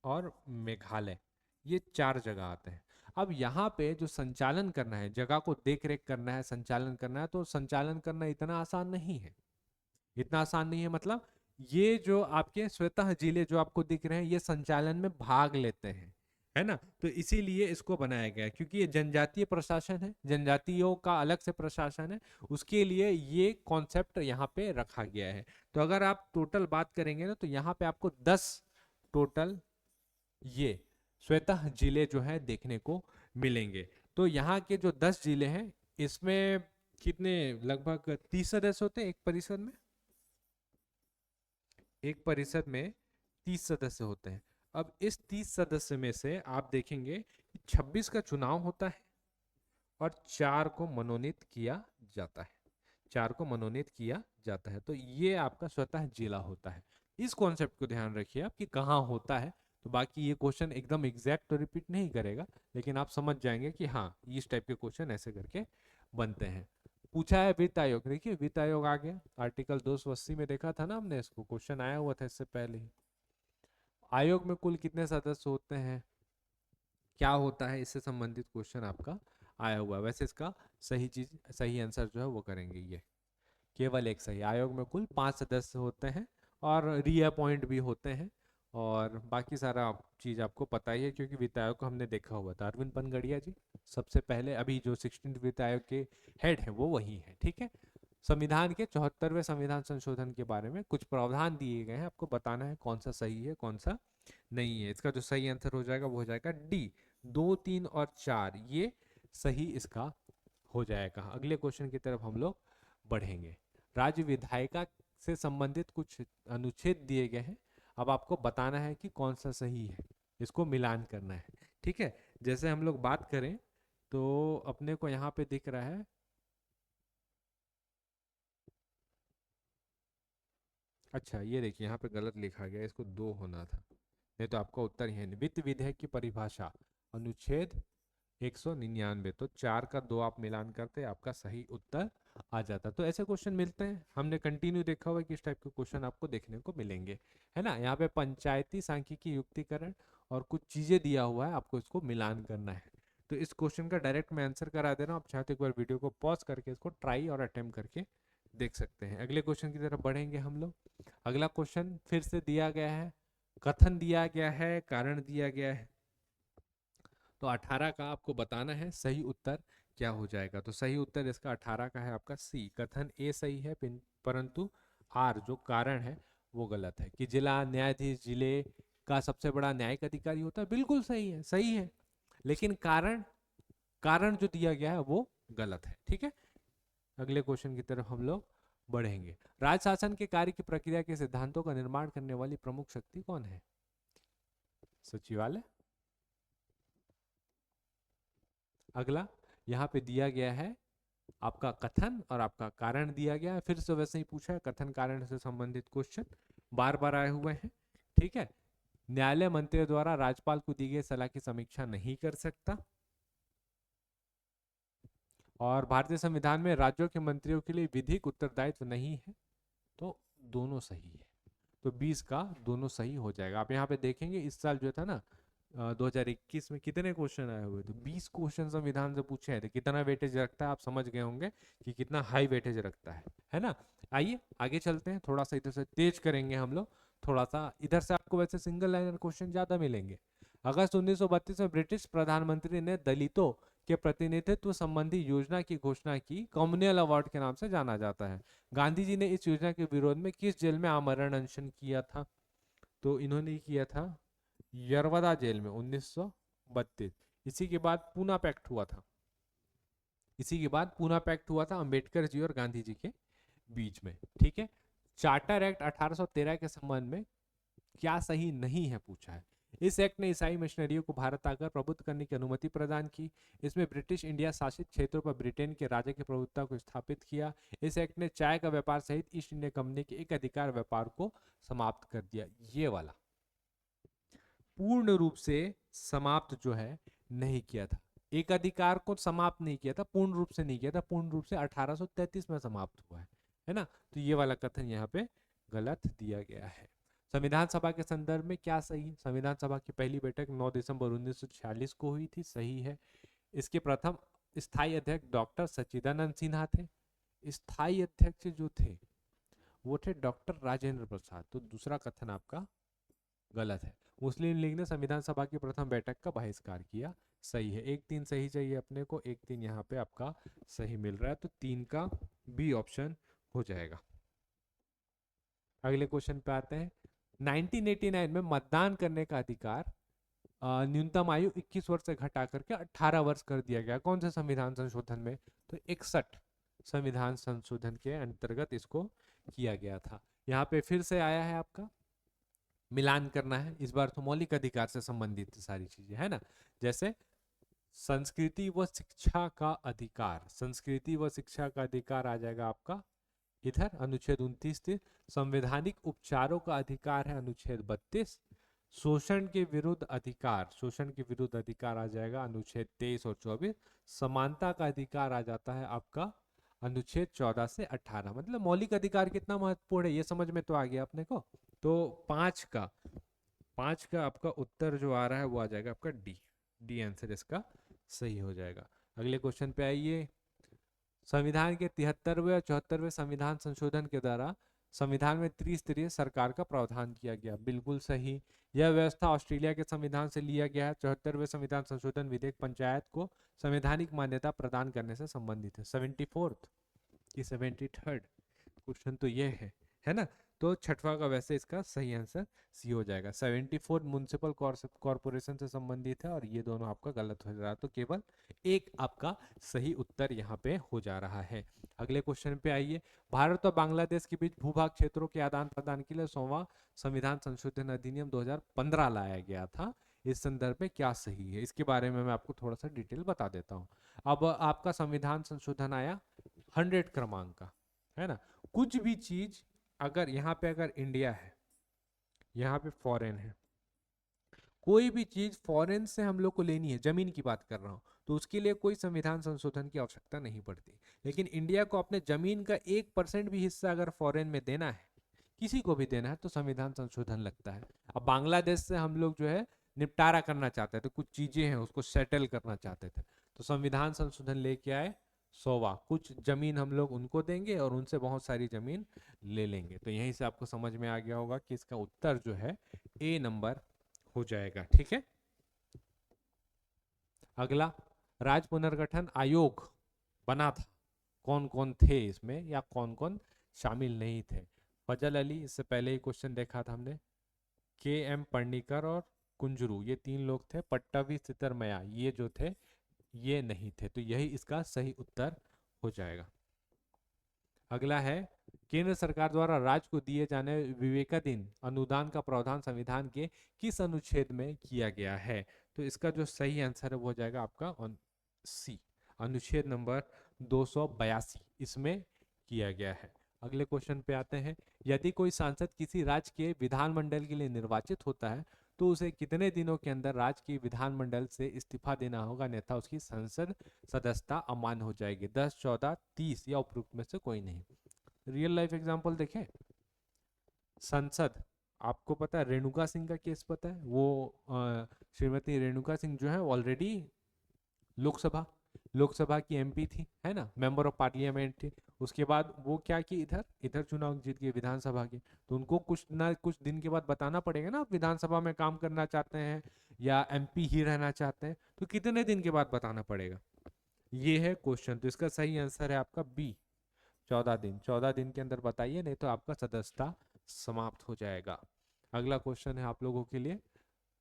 और मेघालय, ये 4 जगह आते हैं। अब यहाँ पे जो संचालन करना है, जगह को देख रेख करना है, संचालन करना है, तो संचालन करना इतना आसान नहीं है, इतना आसान नहीं है। मतलब ये जो आपके स्वतः जिले जो आपको दिख रहे हैं, ये संचालन में भाग लेते हैं, है ना। तो इसीलिए इसको बनाया गया है, क्योंकि ये जनजातीय प्रशासन है, जनजातियों का अलग से प्रशासन है, उसके लिए ये कॉन्सेप्ट यहाँ पे रखा गया है। तो अगर आप टोटल बात करेंगे ना, तो यहाँ पे आपको 10 टोटल ये स्वतः जिले जो है देखने को मिलेंगे। तो यहाँ के जो 10 जिले हैं, इसमें कितने, लगभग 30 सदस्य होते हैं एक परिषद में। एक परिषद में 30 सदस्य होते हैं। अब इस 30 सदस्य में से आप देखेंगे कि 26 का चुनाव होता है और 4 को मनोनीत किया जाता है। 4 को मनोनीत किया जाता है। तो ये आपका स्वतः जिला होता है। इस कॉन्सेप्ट को ध्यान रखिए आप कि कहाँ होता है। तो बाकी ये क्वेश्चन एकदम एग्जैक्ट तो रिपीट नहीं करेगा, लेकिन आप समझ जाएंगे कि हाँ, इस टाइप के क्वेश्चन ऐसे करके बनते हैं। पूछा है वित्त आयोग, देखिए वित्त आयोग आ गया, आर्टिकल 280 में देखा था ना हमने, इसको क्वेश्चन आया हुआ था इससे पहले ही। आयोग में कुल कितने सदस्य होते हैं, क्या होता है, इससे संबंधित क्वेश्चन आपका आया हुआ है। वैसे इसका सही आंसर जो है वो करेंगे ये, केवल एक सही। आयोग में कुल 5 सदस्य होते हैं और रीअपॉइंट भी होते हैं, और बाकी सारा चीज आपको पता ही है, क्योंकि वित्त आयोग को हमने देखा हुआ था। अरविंद पनगड़िया जी सबसे पहले, अभी जो 16th वित्त आयोग के हेड है वो वही है, ठीक है। संविधान के 74वें संविधान संशोधन के बारे में कुछ प्रावधान दिए गए हैं, आपको बताना है कौन सा सही है कौन सा नहीं है। इसका जो सही आंसर हो जाएगा वो हो जाएगा डी, 2, 3 और 4 ये सही इसका हो जाएगा। अगले क्वेश्चन की तरफ हम लोग बढ़ेंगे। राज्य विधायिका से संबंधित कुछ अनुच्छेद दिए गए हैं, अब आपको बताना है कि कौन सा सही है, इसको मिलान करना है, ठीक है। जैसे हम लोग बात करें तो अपने को यहाँ पे दिख रहा है, अच्छा ये देखिए यहाँ पे गलत लिखा गया, इसको 2 होना था, नहीं तो आपका उत्तर ही है। वित्त विधेयक की परिभाषा अनुच्छेद 199, तो 4 का 2 आप मिलान करते आपका सही उत्तर आ जाता। तो ऐसे क्वेश्चन मिलते हैं, हमने कंटिन्यू देखा हुआ है कि इस टाइप के क्वेश्चन आपको देखने को मिलेंगे, है ना। यहाँ पे पंचायती सांख्यिकी युक्तिकरण और कुछ चीजें दिया हुआ है, आपको इसको मिलान करना है। तो इस क्वेश्चन का डायरेक्ट मैं आंसर करा दे रहा हूँ, आप चाहते एक बार वीडियो को पॉज करके इसको ट्राई और अटेम्प्ट करके देख सकते हैं। अगले क्वेश्चन की तरफ बढ़ेंगे हम लोग। अगला क्वेश्चन फिर से दिया गया है, कथन दिया गया है, कारण दिया गया है। तो 18 का आपको बताना है सही उत्तर क्या हो जाएगा। तो सही उत्तर इसका 18 का है आपका सी, कथन ए सही है, परंतु आर जो कारण है वो गलत है। कि जिला न्यायाधीश जिले का सबसे बड़ा न्यायिक अधिकारी होता है, बिल्कुल सही है, सही है, लेकिन कारण कारण जो दिया गया है वो गलत है, ठीक है। अगले क्वेश्चन की तरफ हम लोग बढ़ेंगे। राज शासन के कार्य की प्रक्रिया के सिद्धांतों का निर्माण करने वाली प्रमुख शक्ति कौन है? सचिवालय। अगला यहाँ पे दिया गया है आपका कथन और आपका कारण दिया गया है, फिर से वैसे ही पूछा है, कथन कारण से संबंधित क्वेश्चन बार बार आए हुए हैं, ठीक है। न्यायालय मंत्री द्वारा राज्यपाल को दी गई सलाह की समीक्षा नहीं कर सकता, और भारतीय संविधान में राज्यों के मंत्रियों के लिए विधिक उत्तरदायित्व नहीं है, तो दोनों सही है। तो 20 का दोनों सही हो जाएगा। आप यहाँ पे देखेंगे इस साल जो था ना 2021 में कितने क्वेश्चन आए हुए थे, 20 क्वेश्चन संविधान से पूछे हैं, तो कितना वेटेज रखता है आप समझ गए होंगे कि कितना हाई वेटेज रखता है ना। आइए आगे चलते हैं, थोड़ा सा इधर से तेज करेंगे हम लोग, थोड़ा सा इधर से आपको वैसे सिंगल लाइनर क्वेश्चन ज्यादा मिलेंगे। अगस्त 1932 में ब्रिटिश प्रधानमंत्री ने दलितों के प्रतिनिधित्व संबंधी योजना की घोषणा की, कॉमनवेल्थ अवार्ड के नाम से जाना जाता है। गांधी जी ने इस योजना के विरोध में किस जेल में आमरण अनशन किया था? तो इन्होंने किया था यरवदा जेल में 1932। इसी के बाद पूना पैक्ट हुआ था, इसी के बाद पूना पैक्ट हुआ था अंबेडकर जी और गांधी जी के बीच में, ठीक है। चार्टर एक्ट 1813 के संबंध में क्या सही नहीं है पूछा है। इस एक्ट ने ईसाई मिशनरियों को भारत आकर प्रबुद्ध करने की अनुमति प्रदान की। इसमें ब्रिटिश इंडिया शासित क्षेत्रों पर ब्रिटेन के राजा की प्रभुत्ता को स्थापित किया। इस एक्ट ने चाय का व्यापार सहित ईस्ट इंडिया कंपनी के एक अधिकार व्यापार को समाप्त कर दिया। ये वाला पूर्ण रूप से समाप्त जो है नहीं किया था, एक अधिकार को समाप्त नहीं किया था, पूर्ण रूप से नहीं किया था, पूर्ण रूप से 1833 में समाप्त हुआ है ना। तो ये वाला कथन यहाँ पे गलत दिया गया है। संविधान सभा के संदर्भ में क्या सही है? संविधान सभा की पहली बैठक 9 दिसंबर 1946 को हुई थी, सही है। इसके प्रथम स्थायी अध्यक्ष डॉक्टर सच्चिदानंद सिन्हा थे। स्थायी अध्यक्ष जो थे वो थे डॉक्टर राजेंद्र प्रसाद, तो दूसरा कथन आपका गलत है। मुस्लिम लीग ने संविधान सभा की प्रथम बैठक का बहिष्कार किया। सही है, 1-3 सही चाहिए अपने को, 1-3 यहाँ पे आपका सही मिल रहा है, तो 3 का बी ऑप्शन हो जाएगा। अगले क्वेश्चन पे आते हैं। 1989 में मतदान करने का अधिकार न्यूनतम आयु 21 वर्ष से घटा करके 18 वर्ष कर दिया गया। कौन से संविधान संशोधन में? तो 61 संविधान संशोधन के अंतर्गत इसको किया गया था। यहाँ पे फिर से आया है आपका मिलान करना है, इस बार तो मौलिक अधिकार से संबंधित सारी चीजें है ना, जैसे संस्कृति व शिक्षा का अधिकार, संस्कृति व शिक्षा का अधिकार आ जाएगा आपका इधर अनुच्छेद 29 थी। संवैधानिक उपचारों का अधिकार है अनुच्छेद 32। शोषण के विरुद्ध अधिकार, शोषण के विरुद्ध अधिकार आ जाएगा अनुच्छेद 23 और 24। समानता का अधिकार आ जाता है आपका अनुच्छेद 14 से 18। मतलब मौलिक अधिकार कितना महत्वपूर्ण है ये समझ में तो आ गया अपने को। तो 5 का आपका उत्तर जो आ रहा है वो आ जाएगा आपका डी, डी आंसर इसका सही हो जाएगा। अगले क्वेश्चन पे आइए। संविधान के 73वें और 74वें संविधान संशोधन के द्वारा संविधान में त्रिस्तरीय सरकार का प्रावधान किया गया। बिल्कुल सही, यह व्यवस्था ऑस्ट्रेलिया के संविधान से लिया गया है। 74वें संविधान संशोधन विधेयक पंचायत को संवैधानिक मान्यता प्रदान करने से संबंधित है। 74th की 73rd क्वेश्चन तो ये है ना। तो छठवा का वैसे इसका सही आंसर सी हो जाएगा। 74 म्युनिसिपल कॉर्पोरेशन से संबंधित है और ये दोनों आपका गलत हो रहा है, तो केवल एक आपका सही उत्तर यहाँ पे हो जा रहा है। अगले क्वेश्चन पे आइए। भारत और बांग्लादेश के बीच भूभाग क्षेत्रों के आदान प्रदान के लिए 100वां संविधान संशोधन अधिनियम 2015 लाया गया था। इस संदर्भ में क्या सही है, इसके बारे में मैं आपको थोड़ा सा डिटेल बता देता हूँ। अब आपका संविधान संशोधन आया 100 क्रमांक का, है ना। कुछ भी चीज अगर यहाँ पे अगर इंडिया है, यहाँ पे फॉरेन है, कोई भी चीज फॉरेन से हम लोग को लेनी है, जमीन की बात कर रहा हूँ, तो उसके लिए कोई संविधान संशोधन की आवश्यकता नहीं पड़ती। लेकिन इंडिया को अपने जमीन का 1% भी हिस्सा अगर फॉरेन में देना है, किसी को भी देना है, तो संविधान संशोधन लगता है। अब बांग्लादेश से हम लोग जो है निपटारा करना चाहते थे, तो कुछ चीजें हैं उसको सेटल करना चाहते थे, तो संविधान संशोधन लेके आए 100वां। कुछ जमीन हम लोग उनको देंगे और उनसे बहुत सारी जमीन ले लेंगे। तो यहीं से आपको समझ में आ गया होगा कि इसका उत्तर जो है ए नंबर हो जाएगा। ठीक है। अगला, राज्य पुनर्गठन आयोग बना था, कौन कौन थे इसमें या कौन कौन शामिल नहीं थे? फजल अली, इससे पहले ही क्वेश्चन देखा था हमने, के एम पढ़नीकर और कुंजरू, ये 3 लोग थे। पट्टाभी सितरमया ये जो थे ये नहीं थे, तो यही इसका सही उत्तर हो जाएगा। अगला है, केंद्र सरकार द्वारा राज्य को दिए जाने विवेकाधीन अनुदान का प्रावधान संविधान के किस अनुच्छेद में किया गया है? तो इसका जो सही आंसर है वो हो जाएगा आपका सी, अनुच्छेद नंबर 282 इसमें किया गया है। अगले क्वेश्चन पे आते हैं। यदि कोई सांसद किसी राज्य के विधानमंडल के लिए निर्वाचित होता है तो उसे कितने दिनों के अंदर राज्य की विधानमंडल से इस्तीफा देना होगा, अन्यथा उसकी संसद सदस्यता अमान्य हो जाएगी? 10, 14, 30 या उपरोक्त में से कोई नहीं। रियल लाइफ एग्जांपल देखें। संसद, आपको पता है रेणुका सिंह का केस पता है, वो श्रीमती रेणुका सिंह जो है ऑलरेडी लोकसभा की एमपी थी, है ना, मेंबर ऑफ पार्लियामेंट थी। उसके बाद वो क्या की, इधर चुनाव जीत गए विधानसभा के, तो उनको कुछ ना कुछ दिन के बाद बताना पड़ेगा ना, आप विधानसभा में काम करना चाहते हैं या एमपी ही रहना चाहते हैं, तो कितने दिन के बाद बताना पड़ेगा, ये है क्वेश्चन। तो इसका सही आंसर है आपका बी, 14 दिन। 14 दिन के अंदर बताइए, नहीं तो आपका सदस्यता समाप्त हो जाएगा। अगला क्वेश्चन है आप लोगों के लिए।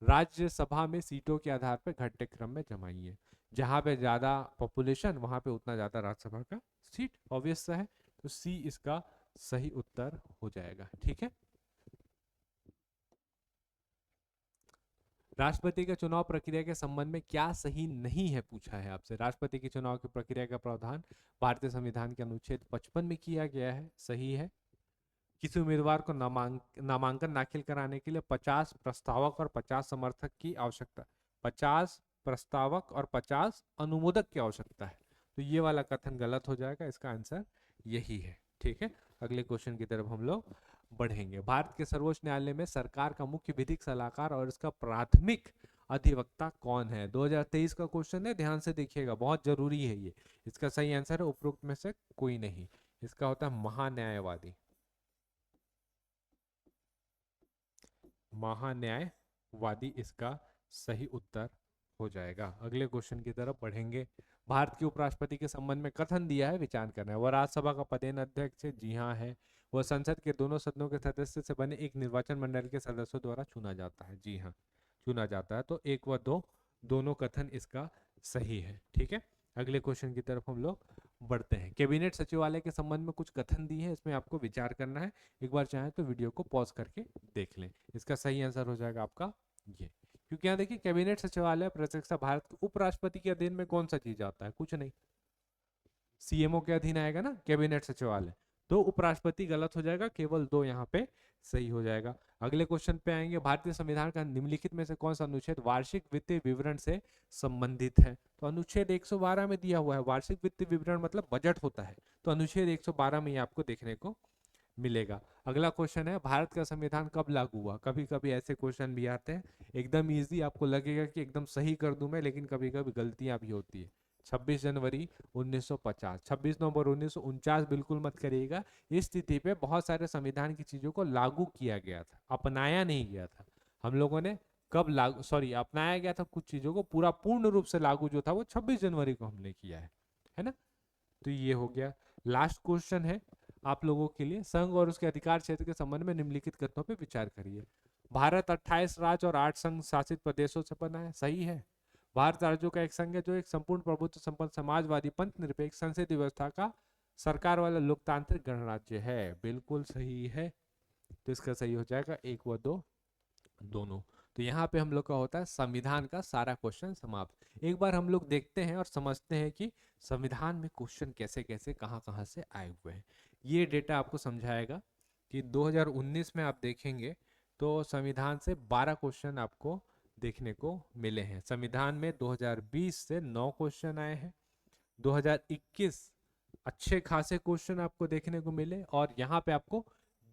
राज्यसभा में सीटों के आधार पर घटते क्रम में जमाइए। जहां पे ज्यादा पॉपुलेशन वहां पे उतना ज्यादा राज्यसभा का सीट, ऑब्वियस सा है, तो सी इसका सही उत्तर हो जाएगा। ठीक है। राष्ट्रपति के चुनाव प्रक्रिया के संबंध में क्या सही नहीं है, पूछा है आपसे। राष्ट्रपति के चुनाव की प्रक्रिया का प्रावधान भारतीय संविधान के अनुच्छेद 55 में किया गया है, सही है। किसी उम्मीदवार को नामांकन दाखिल कराने के लिए 50 प्रस्तावक और 50 समर्थक की आवश्यकता, 50 प्रस्तावक और 50 अनुमोदक की आवश्यकता है, तो ये वाला कथन गलत हो जाएगा, इसका आंसर यही है। ठीक है। अगले क्वेश्चन की तरफ हम लोग बढ़ेंगे। भारत के सर्वोच्च न्यायालय में सरकार का मुख्य विधिक सलाहकार और इसका प्राथमिक अधिवक्ता कौन है? 2023 का क्वेश्चन है, ध्यान से देखिएगा, बहुत जरूरी है ये। इसका सही आंसर है उपरोक्त में से कोई नहीं, इसका होता है महान्यायवादी। महान्यायवादी वादी इसका सही उत्तर हो जाएगा। अगले क्वेश्चन की तरफ बढ़ेंगे। भारत के उपराष्ट्रपति के संबंध में कथन दिया है, विचार करना है। वह राज्यसभा का पदेन अध्यक्ष है, जी हाँ है। वह संसद के दोनों सदनों के सदस्य से बने एक निर्वाचन मंडल के सदस्यों द्वारा चुना जाता है, जी हाँ चुना जाता है। तो एक व दो दोनों कथन इसका सही है। ठीक है, अगले क्वेश्चन की तरफ हम लोग बढ़ते हैं। कैबिनेट सचिवालय के संबंध में कुछ कथन दिए हैं, इसमें आपको विचार करना है। एक बार चाहें तो वीडियो को पॉज करके देख लें। इसका सही आंसर हो जाएगा आपका ये, क्योंकि यहाँ देखिए कैबिनेट सचिवालय प्रत्यक्षता भारत के उपराष्ट्रपति के अधीन में कौन सा चीज आता है, कुछ नहीं। सीएमओ के अधीन आएगा ना कैबिनेट सचिवालय, तो उपराष्ट्रपति गलत हो जाएगा, केवल दो यहाँ पे सही हो जाएगा। अगले क्वेश्चन पे आएंगे। भारतीय संविधान का निम्नलिखित में से कौन सा अनुच्छेद वार्षिक वित्तीय विवरण से संबंधित है? तो अनुच्छेद 112 में दिया हुआ है। वार्षिक वित्तीय विवरण मतलब बजट होता है, तो अनुच्छेद 112 में ये आपको देखने को मिलेगा। अगला क्वेश्चन है, भारत का संविधान कब लागू हुआ? कभी कभी ऐसे क्वेश्चन भी आते हैं, एकदम इजी, आपको लगेगा कि एकदम सही कर दूं मैं, लेकिन कभी कभी गलतियां भी होती है। 26 जनवरी 1950, 26 नवंबर 1949 बिल्कुल मत करिएगा। इस तिथि पे बहुत सारे संविधान की चीजों को लागू किया गया था, अपनाया नहीं गया था। हम लोगों ने कब लागू, सॉरी अपनाया गया था कुछ चीजों को, पूरा पूर्ण रूप से लागू जो था वो 26 जनवरी को हमने किया है ना। तो ये हो गया। लास्ट क्वेश्चन है आप लोगों के लिए, संघ और उसके अधिकार क्षेत्र के संबंध में निम्नलिखित कथनों पर विचार करिए। भारत 28 राज्य और 8 संघ शासित प्रदेशों से बना है, सही है। भारत राज्यों का एक संघ है जो एक संपूर्ण प्रभुत्व संपन्न समाजवादी पंथ निरपेक्ष संसदीय व्यवस्था का सरकार वाला लोकतांत्रिक गणराज्य है, बिल्कुल सही है। तो इसका सही हो जाएगा एक व दो दोनों। तो यहाँ पे हम लोग का होता है संविधान का सारा क्वेश्चन समाप्त। एक बार हम लोग देखते हैं और समझते हैं कि संविधान में क्वेश्चन कैसे कैसे कहाँ कहाँ से आए हुए हैं। ये डेटा आपको समझाएगा कि 2019 में आप देखेंगे तो संविधान से 12 क्वेश्चन आपको देखने को मिले हैं। संविधान में 2020 से 9 क्वेश्चन आए हैं। 2021 अच्छे खासे क्वेश्चन आपको देखने को मिले, और यहाँ पे आपको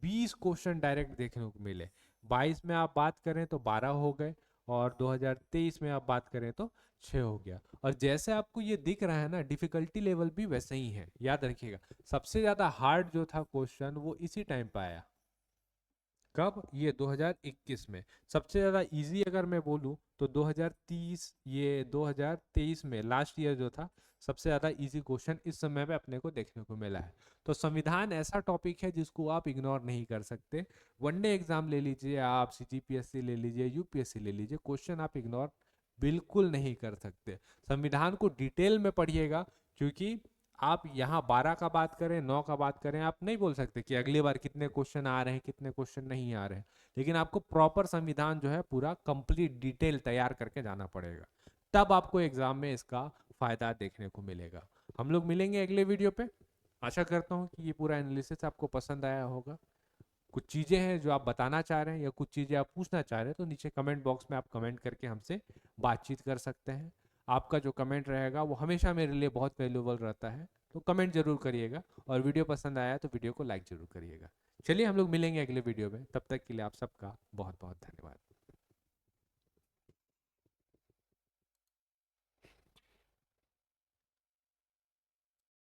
20 क्वेश्चन डायरेक्ट देखने को मिले। 22 में आप बात करें तो 12 हो गए, और 2023 में आप बात करें तो 6 हो गया। और जैसे आपको ये दिख रहा है ना, डिफिकल्टी लेवल भी वैसे ही है। याद रखिएगा, सबसे ज्यादा हार्ड जो था क्वेश्चन वो इसी टाइम पे आया। कब? ये 2021 में। सबसे ज्यादा इजी अगर मैं बोलूं तो 2030, ये 2023 में लास्ट ईयर जो था, सबसे ज्यादा इजी क्वेश्चन इस समय पे अपने को देखने को मिला है। तो संविधान ऐसा टॉपिक है जिसको आप इग्नोर नहीं कर सकते। वनडे एग्जाम ले लीजिए आप, सीजीपीएससी ले लीजिए, यूपीएससी ले लीजिए, क्वेश्चन आप इग्नोर बिल्कुल नहीं कर सकते। संविधान को डिटेल में पढ़िएगा, क्योंकि आप यहाँ 12 का बात करें, 9 का बात करें, आप नहीं बोल सकते कि अगली बार कितने क्वेश्चन आ रहे हैं, कितने क्वेश्चन नहीं आ रहे हैं। लेकिन आपको प्रॉपर संविधान जो है पूरा कंप्लीट डिटेल तैयार करके जाना पड़ेगा, तब आपको एग्जाम में इसका फायदा देखने को मिलेगा। हम लोग मिलेंगे अगले वीडियो पे। आशा करता हूँ कि ये पूरा एनालिसिस आपको पसंद आया होगा। कुछ चीजें हैं जो आप बताना चाह रहे हैं या कुछ चीजें आप पूछना चाह रहे हैं, तो नीचे कमेंट बॉक्स में आप कमेंट करके हमसे बातचीत कर सकते हैं। आपका जो कमेंट रहेगा वो हमेशा मेरे लिए बहुत वैल्यूबल रहता है, तो कमेंट जरूर करिएगा। और वीडियो पसंद आया तो वीडियो को लाइक जरूर करिएगा। चलिए हम लोग मिलेंगे अगले वीडियो में, तब तक के लिए आप सबका बहुत बहुत धन्यवाद।